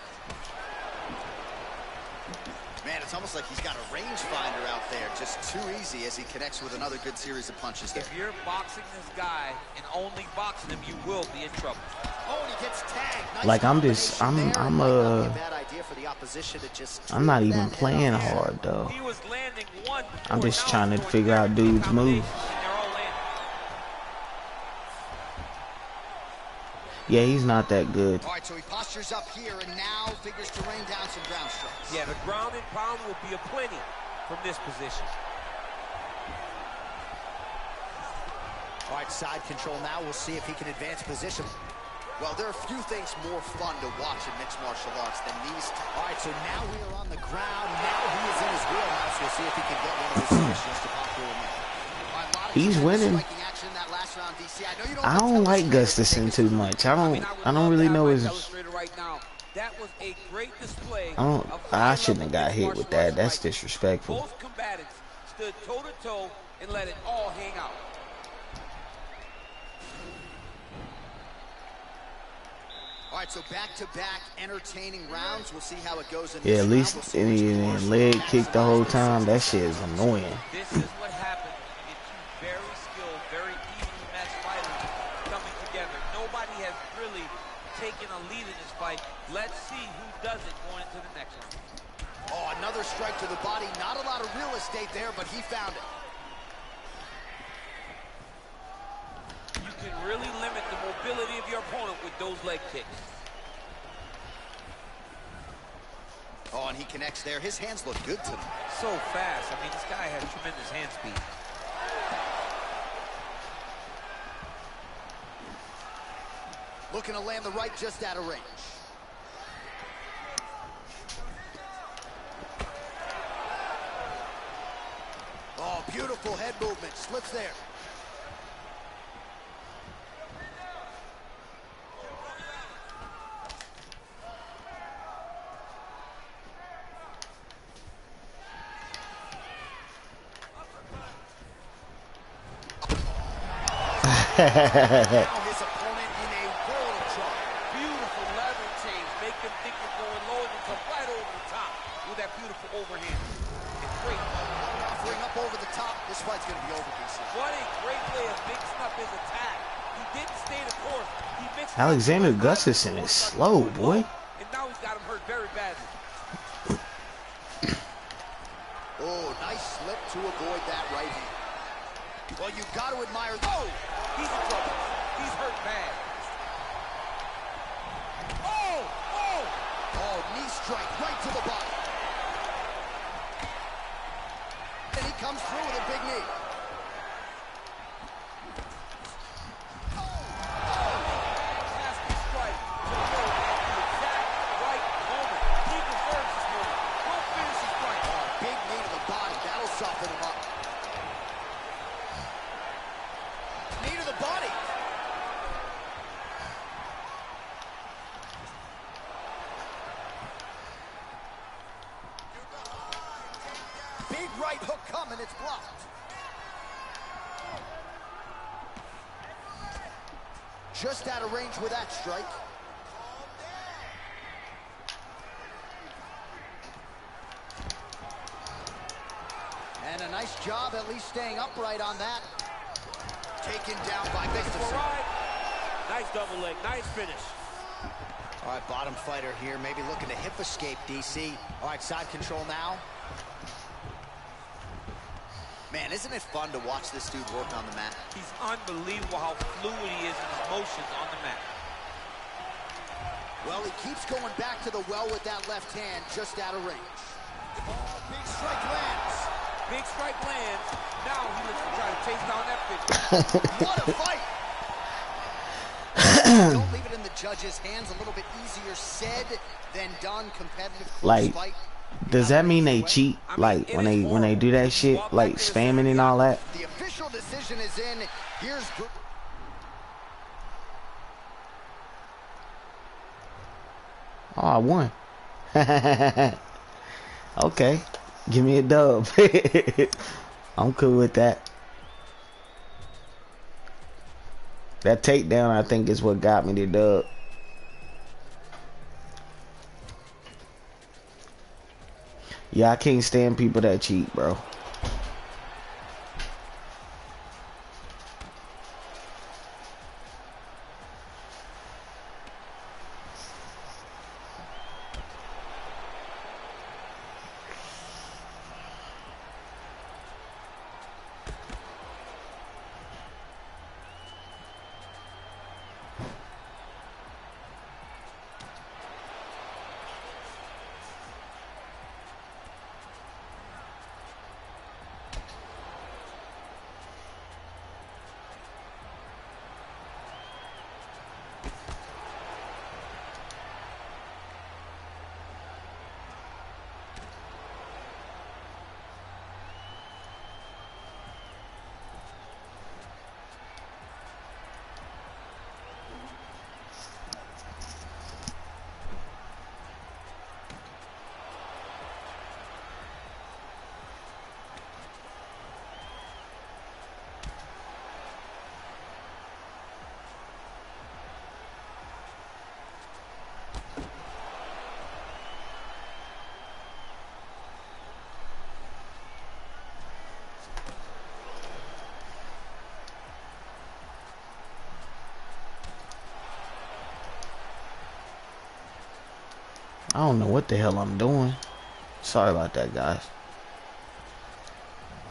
Speaker 2: Man, it's almost like he's got a rangefinder out there. Just too easy as he connects with another good series of punches there.
Speaker 3: If you're boxing this guy and only boxing him, you will be in trouble.
Speaker 2: Oh, and he gets tagged. Nice
Speaker 1: Like I'm not even playing hard though.
Speaker 3: He was landing one.
Speaker 1: I'm just trying to figure out dude's moves. Yeah, he's not that good.
Speaker 2: All right, so he postures up here and now figures to rain down some ground strikes.
Speaker 3: Yeah, the ground and pound will be aplenty from this position.
Speaker 2: All right, side control now. We'll see if he can advance position. Well, there are few things more fun to watch in mixed martial arts than these. All right, so now we are on the ground. Now he is in his wheelhouse. We'll see if he can get one of his submissions to popular win.
Speaker 1: He's winning. I don't like Gustafsson too much. I don't really know his. I shouldn't have got hit with that. That's disrespectful.
Speaker 3: Both combatants stood toe to toe and let it all hang out.
Speaker 2: All right, so back-to-back entertaining rounds. We'll see how it goes in
Speaker 1: this round. At least any leg kick the whole time. That shit is annoying.
Speaker 3: This is what happens when you get two very skilled, very evenly matched fighters coming together. Nobody has really taking a lead in this fight. Let's see who does it going into the next round.
Speaker 2: Oh, another strike to the body. Not a lot of real estate there, but he found it.
Speaker 3: You can really limit the mobility of your opponent with those leg kicks.
Speaker 2: Oh, and he connects there. His hands look good to him.
Speaker 3: So fast. I mean, this guy has tremendous hand speed.
Speaker 2: Looking to land the right just out of range. Oh, beautiful head movement. Slips there. Now his opponent in a world of trouble.
Speaker 3: Beautiful lever change. Make them think you're going low and you come right over the top with that beautiful overhand. It's great.
Speaker 2: Offering up over the top. This fight's going to be over, DC.
Speaker 3: What a great way of mixing up his attack. He didn't stay the course. He mixed
Speaker 1: Alexander Gustafsson is slow, boy.
Speaker 3: And now he's got him hurt very badly.
Speaker 2: Oh, nice slip to avoid that right hand. Well, you got to admire.
Speaker 3: Oh, he's in trouble. He's hurt bad.
Speaker 2: Oh, knee strike right to the body. And he comes through with a big knee.
Speaker 3: Nasty strike to the nose at the exact right moment. He deserves this moment. Don't finish his fight.
Speaker 2: Big knee to the body. That'll soften him up. Knee to the body. Big right hook coming. It's blocked. Just out of range with that strike. And a nice job at least staying upright on that. Taken down by Gustafsson.
Speaker 3: Nice double leg. Nice finish.
Speaker 2: All right, bottom fighter here, maybe looking to hip escape, DC. All right, side control now. Man, isn't it fun to watch this dude work on the mat?
Speaker 3: He's unbelievable how fluid he is in his motions on the mat.
Speaker 2: Well, he keeps going back to the well with that left hand, just out of range. Oh, big strike lands.
Speaker 3: Big strike lands. Now he looks to try to chase down that finish.
Speaker 2: What a fight! Don't leave it in the judge's hands. A little bit easier said than done. Competitive close
Speaker 1: Like,
Speaker 2: fight.
Speaker 1: does that mean they cheat? Like when they do that shit, like spamming and all that?
Speaker 2: The official decision is in. Here's.
Speaker 1: Oh, I won. Okay, give me a dub. I'm cool with that. That takedown, I think, is what got me the dub. Yeah, I can't stand people that cheat, bro. I don't know what the hell I'm doing. Sorry about that, guys.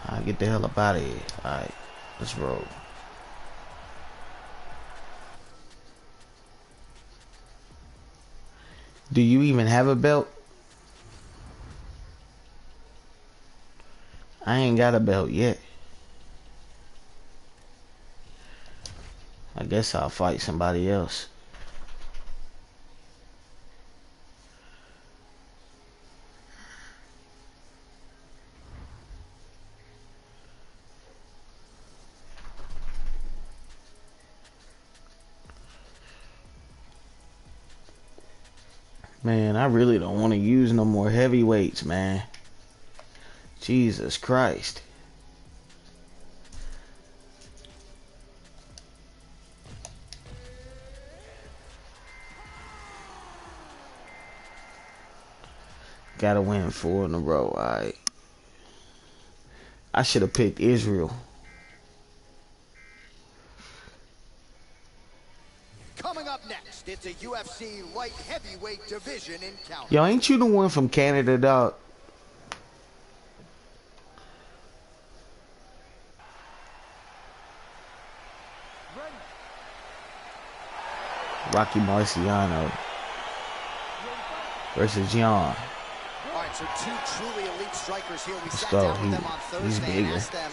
Speaker 1: I'll get the hell up out of here. Alright, let's roll. Do you even have a belt? I ain't got a belt yet. I guess I'll fight somebody else. Man, I really don't want to use no more heavyweights, man. Jesus Christ. Gotta win 4 in a row, alright. I should have picked Israel.
Speaker 2: Coming up next, it's a UFC light heavyweight division encounter.
Speaker 1: Yo, ain't you the one from Canada, dog? Rocky Marciano versus Jan.
Speaker 2: All right, so 2 truly elite strikers here. We
Speaker 1: Let's
Speaker 2: sat
Speaker 1: go.
Speaker 2: down with them on
Speaker 1: He's
Speaker 2: Thursday and
Speaker 1: bigger.
Speaker 2: asked them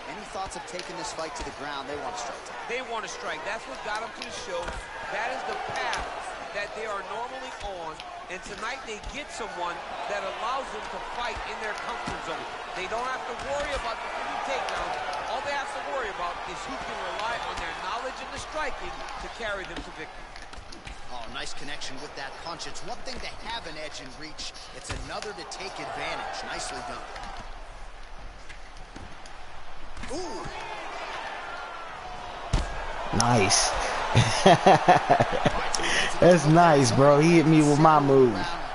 Speaker 2: any thoughts of taking this fight to the ground. They want to strike.
Speaker 3: They want to strike. That's what got them to the show. That is the path that they are normally on. And tonight they get someone that allows them to fight in their comfort zone. They don't have to worry about the few takedowns. All they have to worry about is who can rely on their knowledge and the striking to carry them to victory.
Speaker 2: Oh, nice connection with that punch. It's one thing to have an edge and reach. It's another to take advantage. Nicely done. Ooh.
Speaker 1: Nice. That's nice, bro. He hit me with my move.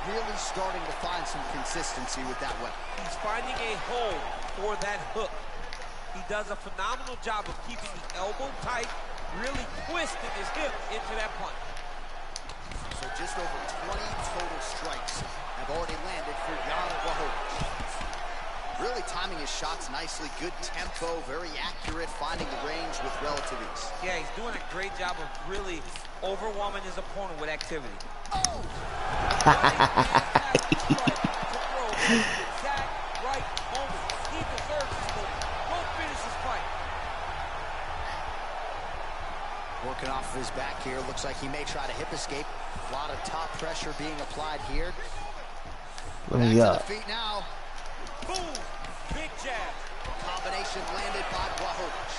Speaker 2: Really starting to find some consistency with that weapon.
Speaker 3: He's finding a hole for that hook. He does a phenomenal job of keeping the elbow tight, really twisting his hip into that punch.
Speaker 2: So just over 20 total strikes have already landed for Jan Blachowicz. Really timing his shots nicely, good tempo, very accurate, finding the range with relative ease.
Speaker 3: Yeah, he's doing a great job of really overwhelming his opponent with activity.
Speaker 2: Oh!
Speaker 3: Exact right moment. He deserves this moment. Go finish this fight.
Speaker 2: Working off of his back here. Looks like he may try to hip escape. A lot of top pressure being applied here.
Speaker 1: Let me
Speaker 2: Back to the feet now.
Speaker 3: Boom! Big jab.
Speaker 2: Combination landed by Blachowicz.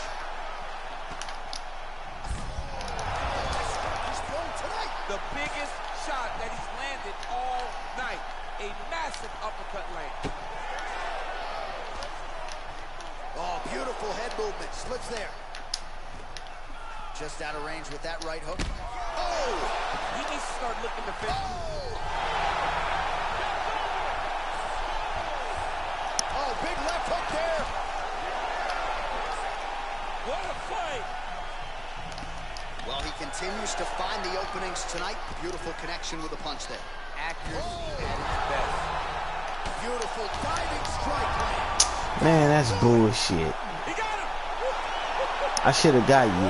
Speaker 2: He's thrown tonight.
Speaker 3: The biggest shot that he's landed all night. A massive uppercut land.
Speaker 2: Oh, beautiful head movement. Slips there. Just out of range with that right hook. Oh!
Speaker 3: He needs to start looking to finish.
Speaker 2: Oh, big left hook there.
Speaker 3: What a fight!
Speaker 2: Well, he continues to find the openings tonight. Beautiful connection with a punch there.
Speaker 3: Accuracy at its best.
Speaker 2: Beautiful diving strike lands.
Speaker 1: Man, that's bullshit.
Speaker 3: He got him!
Speaker 1: I should have got you.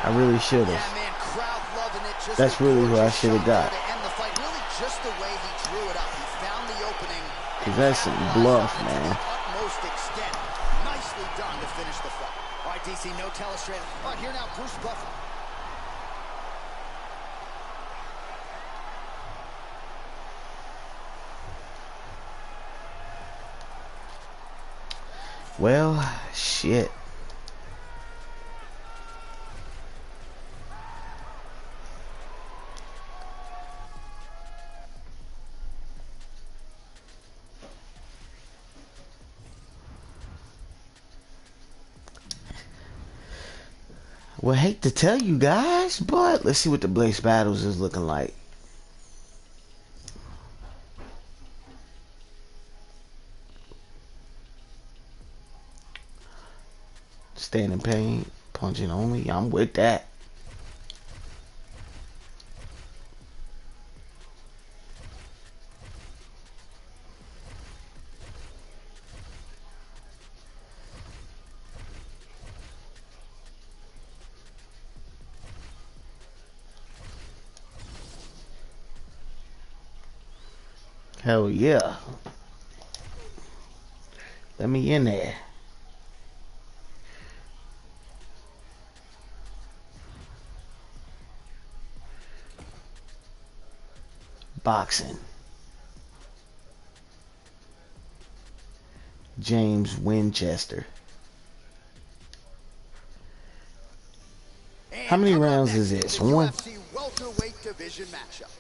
Speaker 1: I really should
Speaker 2: Yeah,
Speaker 1: have.
Speaker 2: man, crowd loving it. Just
Speaker 1: That's
Speaker 2: a
Speaker 1: really who I
Speaker 2: gorgeous
Speaker 1: shoulda
Speaker 2: shot
Speaker 1: got.
Speaker 2: there to end the fight. Really just the way he drew it up. He found the opening.
Speaker 1: Cause that's some bluff,
Speaker 2: To
Speaker 1: man.
Speaker 2: the utmost extent. Nicely done to finish the fight. All right, DC, no telestrator. All right, here now, Bruce Buffer.
Speaker 1: Well, shit. Well, hate to tell you guys, but let's see what the Blaze Battles is looking like. Stand in pain, punching only. I'm with that. Hell yeah. Let me in there. Boxing. James Winchester. How many rounds is this? One?
Speaker 2: UFC welterweight division matchup.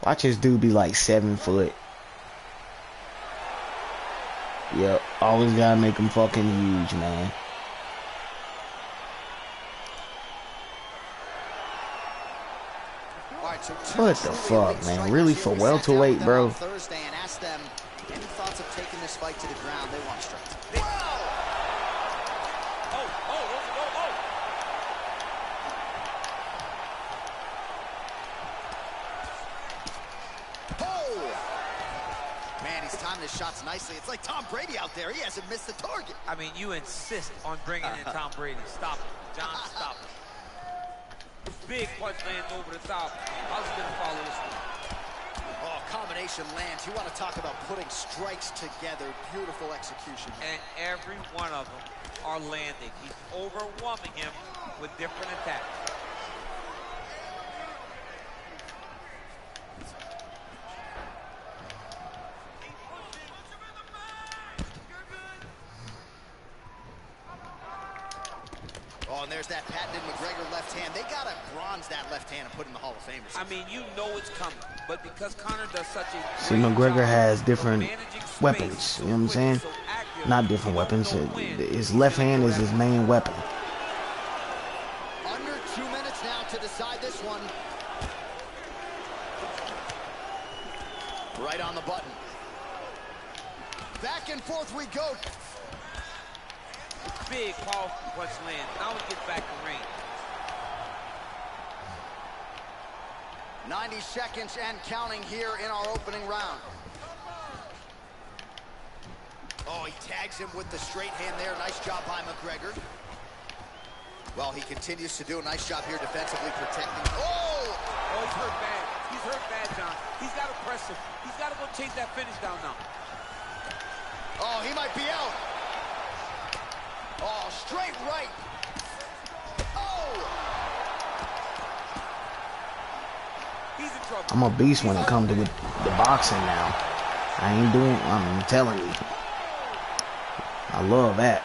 Speaker 1: Watch this dude be like 7 foot. Yep, always gotta make him fucking huge, man.
Speaker 2: So
Speaker 1: what the fuck, man? Really, for welterweight, bro?
Speaker 2: Thursday and asked them any thoughts of taking this fight to the ground. They want strikes. Man, he's timing his shots nicely. It's like Tom Brady out there. He hasn't missed the target.
Speaker 3: I mean, you insist on bringing in Tom Brady. Stop it. John, stop it. Big punch lands over the top. How's he gonna follow this one?
Speaker 2: Oh, combination lands. You want to talk about putting strikes together. Beautiful execution.
Speaker 3: And every one of them are landing. He's overwhelming him with different attacks.
Speaker 2: Oh, and there's that patented Mcgregor left hand. They got to bronze that left hand and put in the Hall of Fame.
Speaker 3: I mean, you know it's coming, but because Conor does such a
Speaker 1: See, McGregor has different weapons, you know what I'm saying? Not different weapons. His left hand is his main weapon.
Speaker 2: Under 2 minutes now to decide this one. Right on the button. Back and forth we go.
Speaker 3: Big, powerful punch land. Now we get back in range.
Speaker 2: 90 seconds and counting here in our opening round. Oh, he tags him with the straight hand there. Nice job by McGregor. Well, he continues to do a nice job here defensively protecting. Oh!
Speaker 3: Oh, he's hurt bad. He's hurt bad, John. He's got to press him. He's got to go chase that finish down now.
Speaker 2: Oh, he might be out. Oh, straight right. Oh!
Speaker 3: He's in trouble.
Speaker 1: I'm a beast when it comes to the boxing now. I ain't doing, I'm telling you. I love that.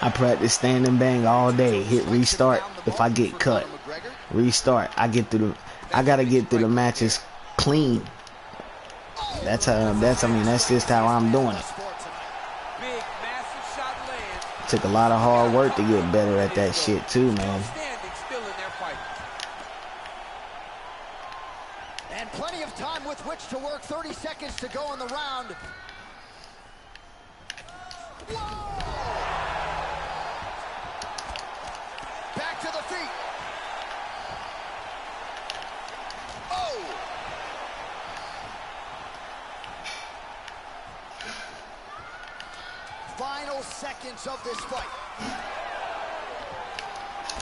Speaker 1: I practice stand and bang all day. Hit restart if I get cut. Restart. I gotta get through the matches clean. That's just how I'm doing it. Took a lot of hard work to get better at that shit too, man.
Speaker 2: And plenty of time with which to work. 30 seconds to go in the round. Whoa! Back to the feet. Oh! Final seconds of this fight.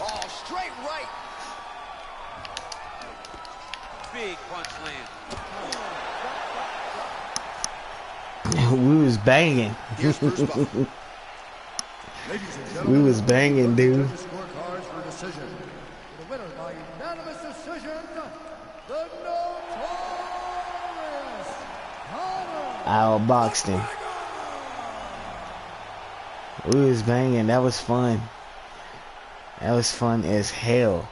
Speaker 2: Oh, straight right.
Speaker 3: Big punch land.
Speaker 1: We was banging. We was banging, dude.
Speaker 5: Scorecards for decision. The winner by unanimous decision, the notorious Conor.
Speaker 1: I outboxed him. We was banging. That was fun. That was fun as hell.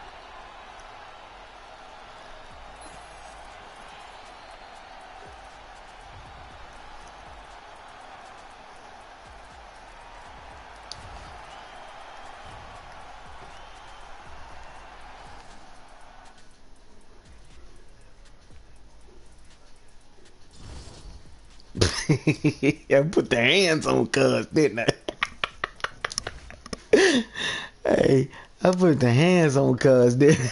Speaker 1: I put the hands on Cuz, didn't I? Hey, I put the hands on Cuz, didn't I?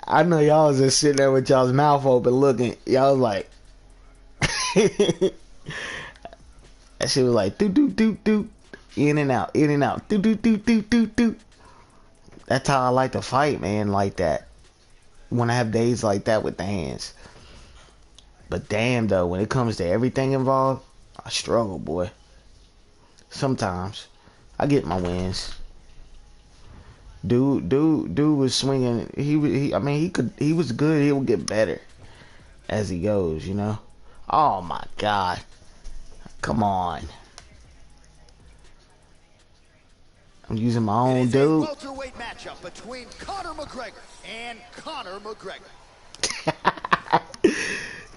Speaker 1: I know y'all was just sitting there with y'all's mouth open looking. Y'all was like, That shit was like, do, in and out, do. That's how I like to fight, man, like that. When I have days like that with the hands. But damn, though, when it comes to everything involved, I struggle, boy. Sometimes I get my wins. Dude was swinging. I mean, he was good. He will get better as he goes, you know. Oh my God, come on. I'm using my own dude.
Speaker 2: It is a welterweight matchup between Conor McGregor and Conor McGregor.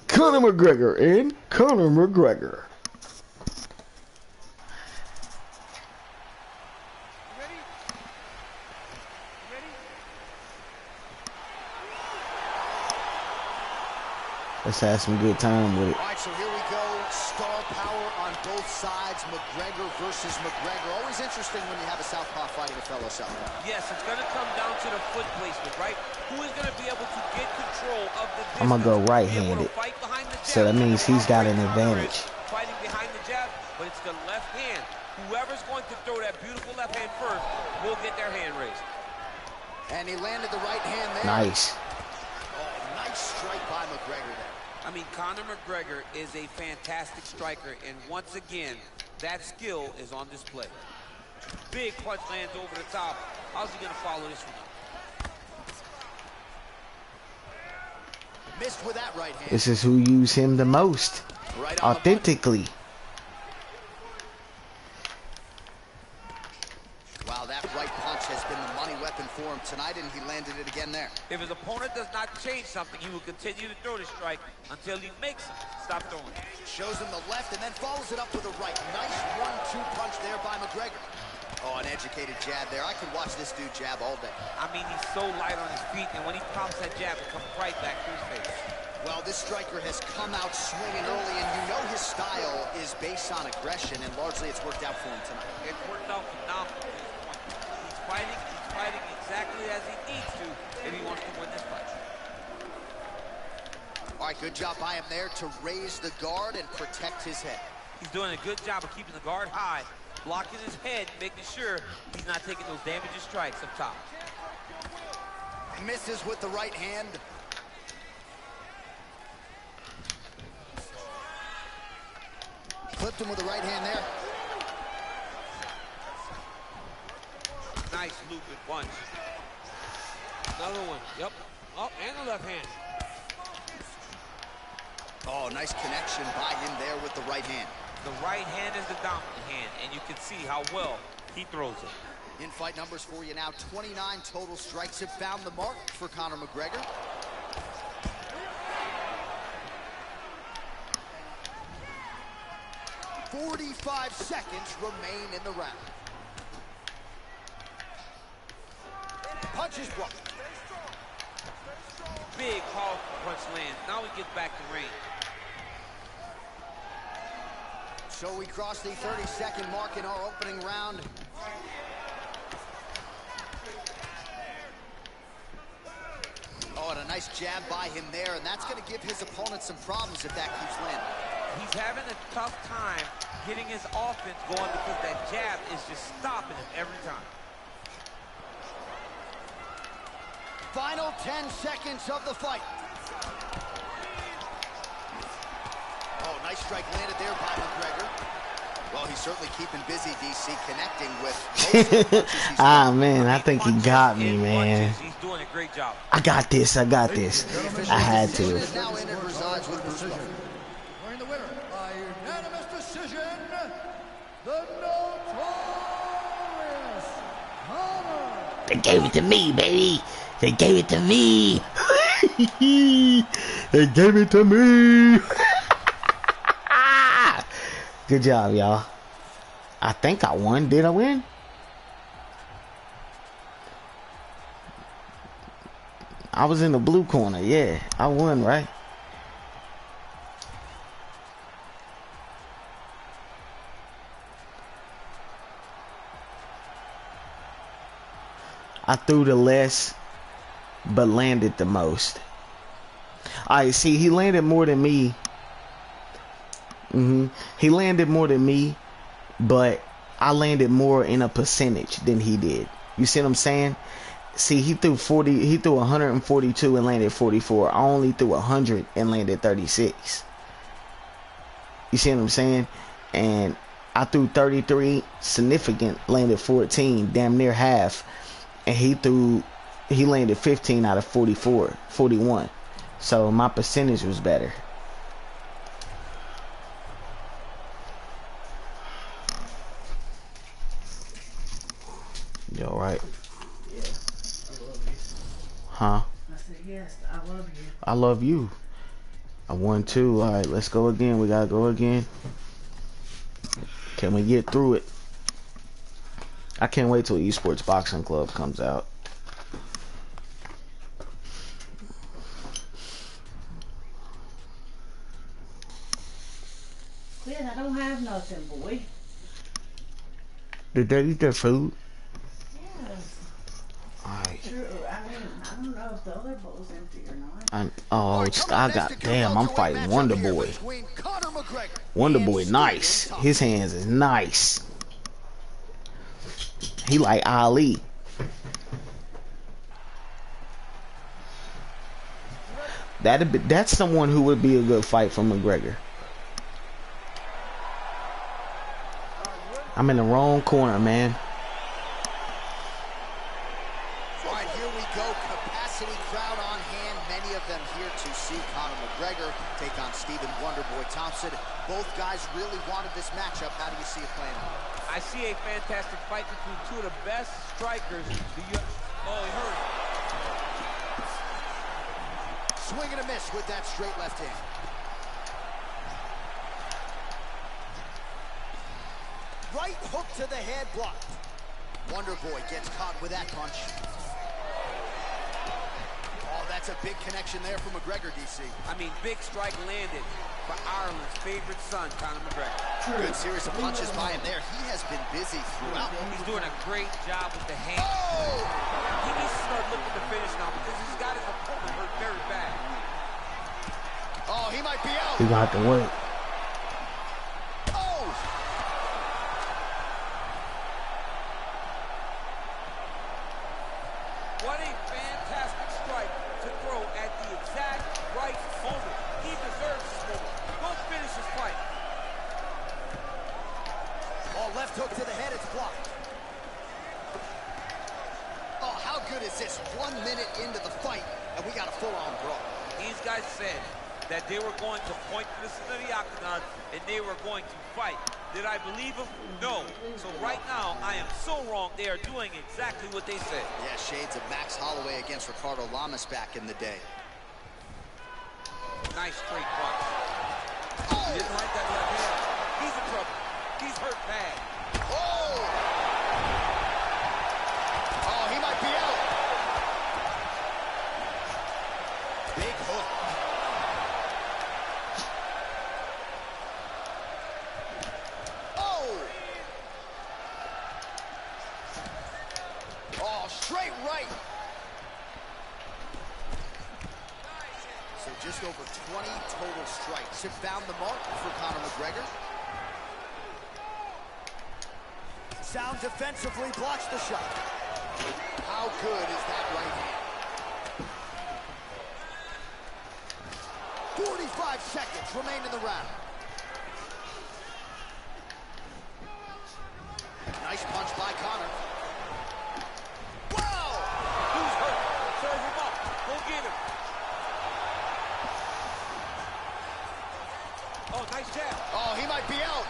Speaker 1: Conor McGregor and Conor McGregor. Let's have some good time with it.
Speaker 2: All right, so here we go. Star power on both sides. McGregor versus McGregor. Always interesting when you have a southpaw fighting a fellow southpaw.
Speaker 3: Yes, it's going to come down to the foot placement, right? Who is going to be able to get control of the distance?
Speaker 1: I'm going to go right-handed. So that means he's got an advantage.
Speaker 3: Fighting behind the jab, but it's the left hand. Whoever's going to throw that beautiful left hand first will get their hand raised.
Speaker 2: And he landed the right hand there.
Speaker 1: Nice.
Speaker 2: Oh, nice strike by McGregor there.
Speaker 3: I mean, Conor McGregor is a fantastic striker, and once again, that skill is on display. Big punch lands over the top. How's he going to follow this one up?
Speaker 2: Missed with that right hand.
Speaker 1: This is who use him the most.
Speaker 2: Right
Speaker 1: authentically.
Speaker 2: Wow, that right punch has been the money weapon for him tonight, and he landed it again there.
Speaker 3: If his opponent does not change something, he will continue to throw the strike until he makes him stop throwing.
Speaker 2: Shows him the left and then follows it up with a right. Nice 1-2 punch there by McGregor. Oh, an educated jab there. I could watch this dude jab all day.
Speaker 3: I mean, he's so light on his feet, and when he pops that jab, it comes right back to his face.
Speaker 2: Well, this striker has come out swinging early, and you know his style is based on aggression, and largely it's worked out for him tonight.
Speaker 3: It's worked out phenomenally. He's fighting exactly as he needs to if he wants to win this fight.
Speaker 2: All right, good job by him there to raise the guard and protect his head.
Speaker 3: He's doing a good job of keeping the guard high, blocking his head, making sure he's not taking those damaging strikes up top.
Speaker 2: Misses with the right hand. Clipped him with the right hand there.
Speaker 3: Nice looping punch. Another one. Yep. Oh, and the left hand.
Speaker 2: Oh, nice connection by him there with the right hand.
Speaker 3: The right hand is the dominant hand, and you can see how well he throws it.
Speaker 2: In-fight numbers for you now. 29 total strikes have found the mark for Conor McGregor. "45 seconds remain in the round. Punch is blocked.
Speaker 3: Big, powerful punch lands. Now he gets back to range.
Speaker 2: So we cross the 30-second mark in our opening round. Oh, and a nice jab by him there, and that's going to give his opponent some problems if that keeps landing.
Speaker 3: He's having a tough time getting his offense going because that jab is just stopping him every time.
Speaker 2: Final 10 seconds of the fight. Oh, nice strike landed there by McGregor. Well, he's certainly keeping busy, DC, connecting with most of the punches he's
Speaker 1: man, I think he got me, man.
Speaker 3: He's doing a great job.
Speaker 1: I got this. I had to.
Speaker 2: Now entered resides with Bruce Buffer.
Speaker 5: Wearing the winner by unanimous decision, the notorious Conor.
Speaker 1: They gave it to me, baby. They gave it to me. They gave it to me. Good job, y'all. I think I won. Did I win? I was in the blue corner. Yeah, I won, right? I threw the less, but landed the most. Alright, see, he landed more than me He landed more than me, but I landed more in a percentage than he did. You see what I'm saying? See, he threw 142 and landed 44. I only threw 100 and landed 36. You see what I'm saying? And I threw 33 significant, landed 14, damn near half. And he landed 15 out of 41. So my percentage was better. You all right?
Speaker 4: Yeah, I love you.
Speaker 1: Huh?
Speaker 4: I said, yes, I love you.
Speaker 1: I love you. I won too. All right, let's go again. We gotta go again. Can we get through it? I can't wait till Esports Boxing Club comes out.
Speaker 4: Quinn, I don't have nothing, boy.
Speaker 1: Did they eat their food?
Speaker 4: Yes.
Speaker 1: Alright.
Speaker 4: True. I mean, I don't know if the other bowl's empty or not.
Speaker 1: Damn, I'm fighting Wonder Boy. Wonder Boy, nice. His hands is nice. He like Ali. That's someone who would be a good fight for McGregor. I'm in the wrong corner, man.
Speaker 2: All right, here we go. Capacity crowd on hand. Many of them here to see Conor McGregor take on Stephen Wonderboy Thompson. Both guys really wanted this matchup. How do you see it playing out?
Speaker 3: I see a fantastic fight between two of the best strikers. Oh, he hurt.
Speaker 2: Swing and a miss with that straight left hand. Right hook to the head, blocked. Wonderboy gets caught with that punch. Oh, that's a big connection there for McGregor, DC.
Speaker 3: I mean, big strike landed for Ireland's favorite son, Conor McGregor.
Speaker 2: Good series of punches by him there. He has been busy throughout.
Speaker 3: He's doing a great job with the hand.
Speaker 2: Oh!
Speaker 3: He needs to start looking to finish now because he's got his opponent hurt very bad.
Speaker 2: Oh, he might be out.
Speaker 1: He got to wait.
Speaker 2: Oh!
Speaker 3: What a fantastic strike to throw at the exact right moment. He deserves this moment. Go finish his fight.
Speaker 2: Oh, left hook to the head, it's blocked. Oh, how good is this? 1 minute into the fight, and we got a full-on brawl.
Speaker 3: These guys said that they were going to point to this into the octagon and they were going to fight. Did I believe them? No. So right now, I am so wrong. They are doing exactly what they said.
Speaker 2: Yeah, shades of Max Holloway against Ricardo Lamas back in the day.
Speaker 3: Nice straight punch. He didn't like that left hand. He's in trouble. He's hurt bad.
Speaker 2: Oh! Oh, he might be out. Big hook. Oh! Oh, straight right. So just over 20 total strikes have found the mark for Conor McGregor. Sound defensively blocks the shot. How good is that right hand? 45 seconds remain in the round. Nice punch by Conor. Wow!
Speaker 3: Who's hurt? Serve him up. Go get him. Oh, nice jab.
Speaker 2: Oh, he might be out.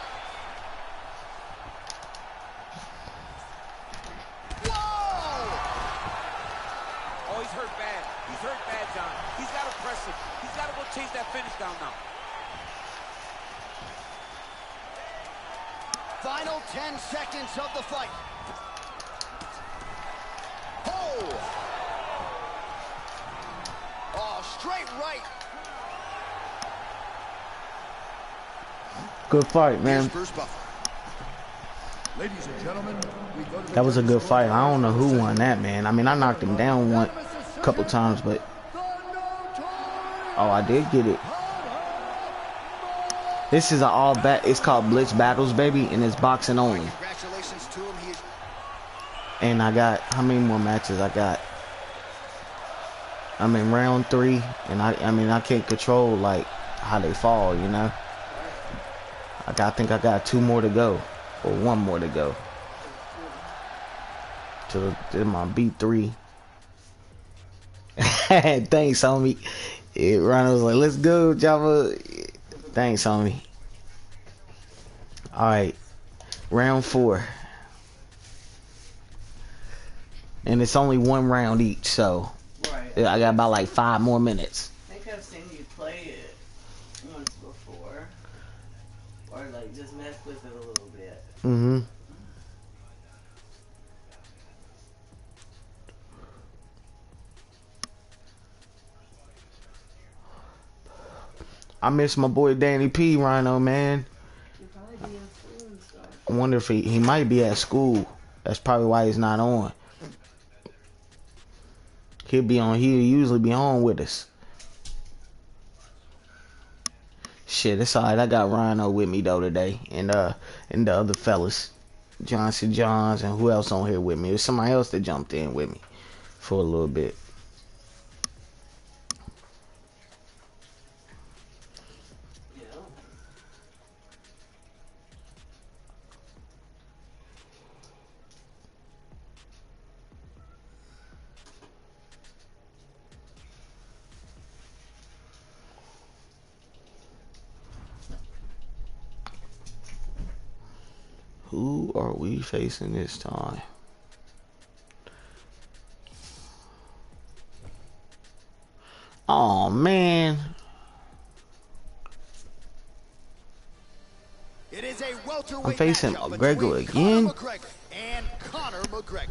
Speaker 3: Oh, he's hurt bad. He's hurt bad, John. He's got to press him. He's got to go chase that finish down now.
Speaker 2: Final 10 seconds of the fight. Oh! Oh, straight right.
Speaker 1: Good fight, man.
Speaker 2: Here's Bruce Buffer.
Speaker 5: Ladies and gentlemen, we go to the
Speaker 1: That was a good fight. I don't know who won that, man. I mean, I knocked him down a couple times, but oh, I did get it. This is an all bat. It's called Blitz Battles, baby, and it's boxing only.
Speaker 2: Congratulations to him.
Speaker 1: And I got, how many more matches I got? I'm in round 3, and I mean I can't control like how they fall, you know. I think I got 2 more to go, or 1 more to go. To my B3. Thanks, homie. Ronald was like, "Let's go, Java." Thanks, homie. All right, round 4, and it's only 1 round each, so
Speaker 4: Right.
Speaker 1: I got about like 5 more minutes.
Speaker 4: I think I've seen you play it once before. Or like just mess with it a little bit.
Speaker 1: Mm-hmm. I miss my boy Danny P, Rhino, man.
Speaker 4: You'll probably be in school and stuff.
Speaker 1: I wonder if he might be at school. That's probably why he's not on. He'll usually be on with us. Shit, it's alright. I got Rhino with me though today, and the other fellas, Johnson Johns, and who else on here with me? There's somebody else that jumped in with me for a little bit. Who are we facing this time? Oh man.
Speaker 2: It is a welterweight
Speaker 1: I'm facing McGregor again.
Speaker 2: McGregor and Conor McGregor.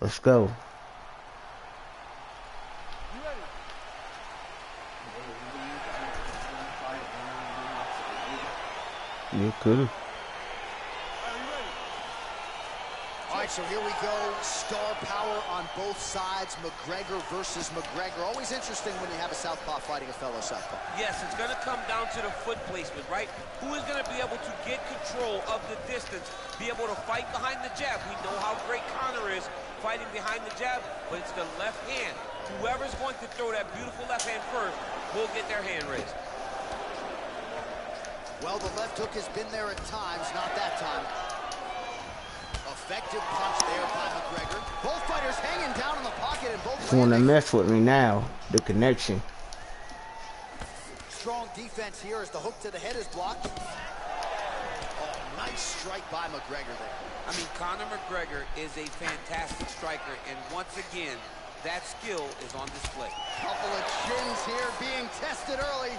Speaker 1: Let's go. You could've.
Speaker 2: All right, so here we go. Star power on both sides. McGregor versus McGregor. Always interesting when you have a southpaw fighting a fellow southpaw.
Speaker 3: Yes, it's going to come down to the foot placement, right? Who is going to be able to get control of the distance, be able to fight behind the jab? We know how great Conor is fighting behind the jab, but it's the left hand. Whoever's going to throw that beautiful left hand first will get their hand raised.
Speaker 2: Well, the left hook has been there at times, not that time. Effective punch there by McGregor. Both fighters hanging down in the pocket and both
Speaker 1: Want to mess with me now? The connection.
Speaker 2: Strong defense here as the hook to the head is blocked. Oh, nice strike by McGregor there.
Speaker 3: I mean, Conor McGregor is a fantastic striker, and once again, that skill is on display.
Speaker 2: Couple of chins here being tested early.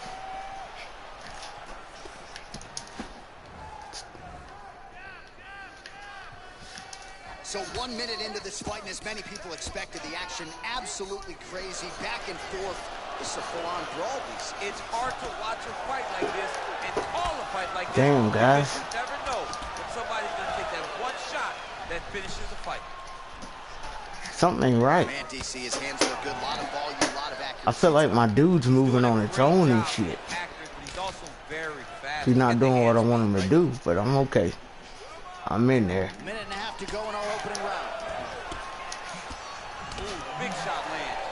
Speaker 2: So 1 minute into this fight, and as many people expected, the action absolutely crazy, back and forth. This is a full-on brawl.
Speaker 3: It's hard to watch a fight like this and call a fight like this.
Speaker 1: Damn, guys.
Speaker 3: You never know when somebody's going to take that one shot that finishes the fight.
Speaker 1: Something ain't right.
Speaker 2: Man, DC, his hands look good. A lot of volume, a lot of accuracy.
Speaker 1: I feel like my dude's moving on its own and shit.
Speaker 3: Accurate, but he's also very fast.
Speaker 1: He's not doing what I want him to do, but I'm okay. I'm in there.
Speaker 2: Minute and a half to go in our opening round.
Speaker 3: Ooh, big shot lands.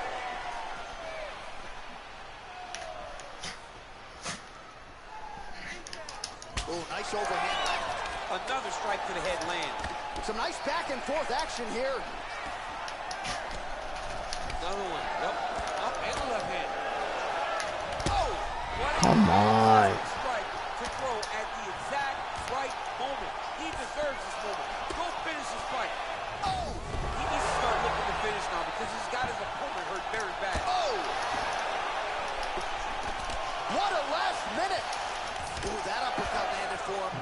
Speaker 2: Ooh, nice overhand left.
Speaker 3: Another strike to the head lands.
Speaker 2: Some nice back and forth action here.
Speaker 3: Another one. Yep. Up and the left hand. Oh!
Speaker 1: Come on.
Speaker 3: Strike to throw at the exact right moment. He deserves this moment. Go finish this fight. Oh! He needs to start looking to finish now because he's got his opponent hurt very bad.
Speaker 2: Oh! What a last minute! Ooh, that uppercut landed for him.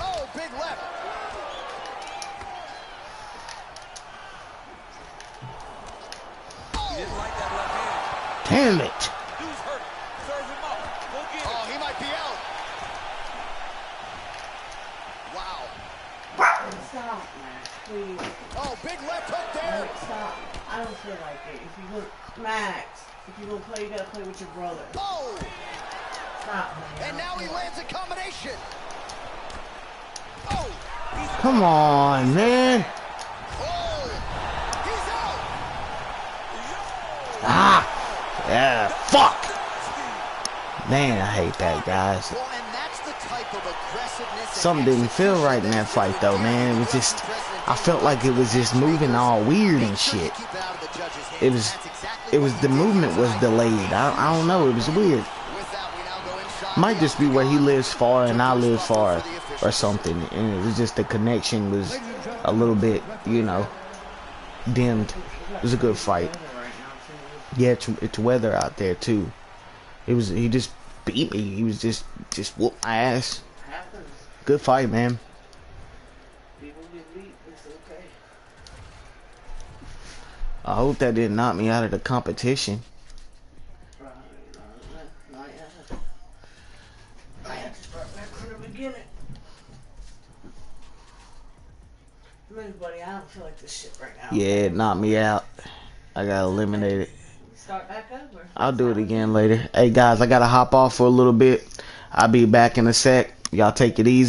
Speaker 2: Oh, big left.
Speaker 3: He didn't like that left hand.
Speaker 1: Damn it.
Speaker 3: Dude's hurt. Serve him up. Go get him.
Speaker 2: Oh, he might be out. Wow.
Speaker 4: Stop, Max, please.
Speaker 2: Oh, big left hook there.
Speaker 4: Max, stop. I don't feel like it. If you go, Max, if you gonna play, you gotta play with your brother.
Speaker 2: Oh!
Speaker 4: Stop, man.
Speaker 2: And now he lands a combination. Oh!
Speaker 1: Come on, man.
Speaker 2: Oh! He's out!
Speaker 1: Ah. Yeah. Fuck. Man, I hate that, guys.
Speaker 2: Well, and that's the type of aggressiveness.
Speaker 1: Something didn't feel right in that fight, though, man. It was just, I felt like it was just moving all weird and shit. It was the movement was delayed. I don't know. It was weird. Might just be where he lives far and I live far or something. And it was just the connection was a little bit, you know, dimmed. It was a good fight. Yeah, it's weather out there too. He just beat me. He was just whooped my ass. Good fight, man.
Speaker 4: People get beat, it's okay.
Speaker 1: I hope that didn't knock me out of the competition.
Speaker 4: Not yet. I have to start back from the beginning. Man, buddy, I don't feel like this shit right now.
Speaker 1: Yeah, it knocked me out. I got eliminated.
Speaker 4: Start back over.
Speaker 1: I'll do it again later. Hey guys, I gotta hop off for a little bit. I'll be back in a sec. Y'all take it easy.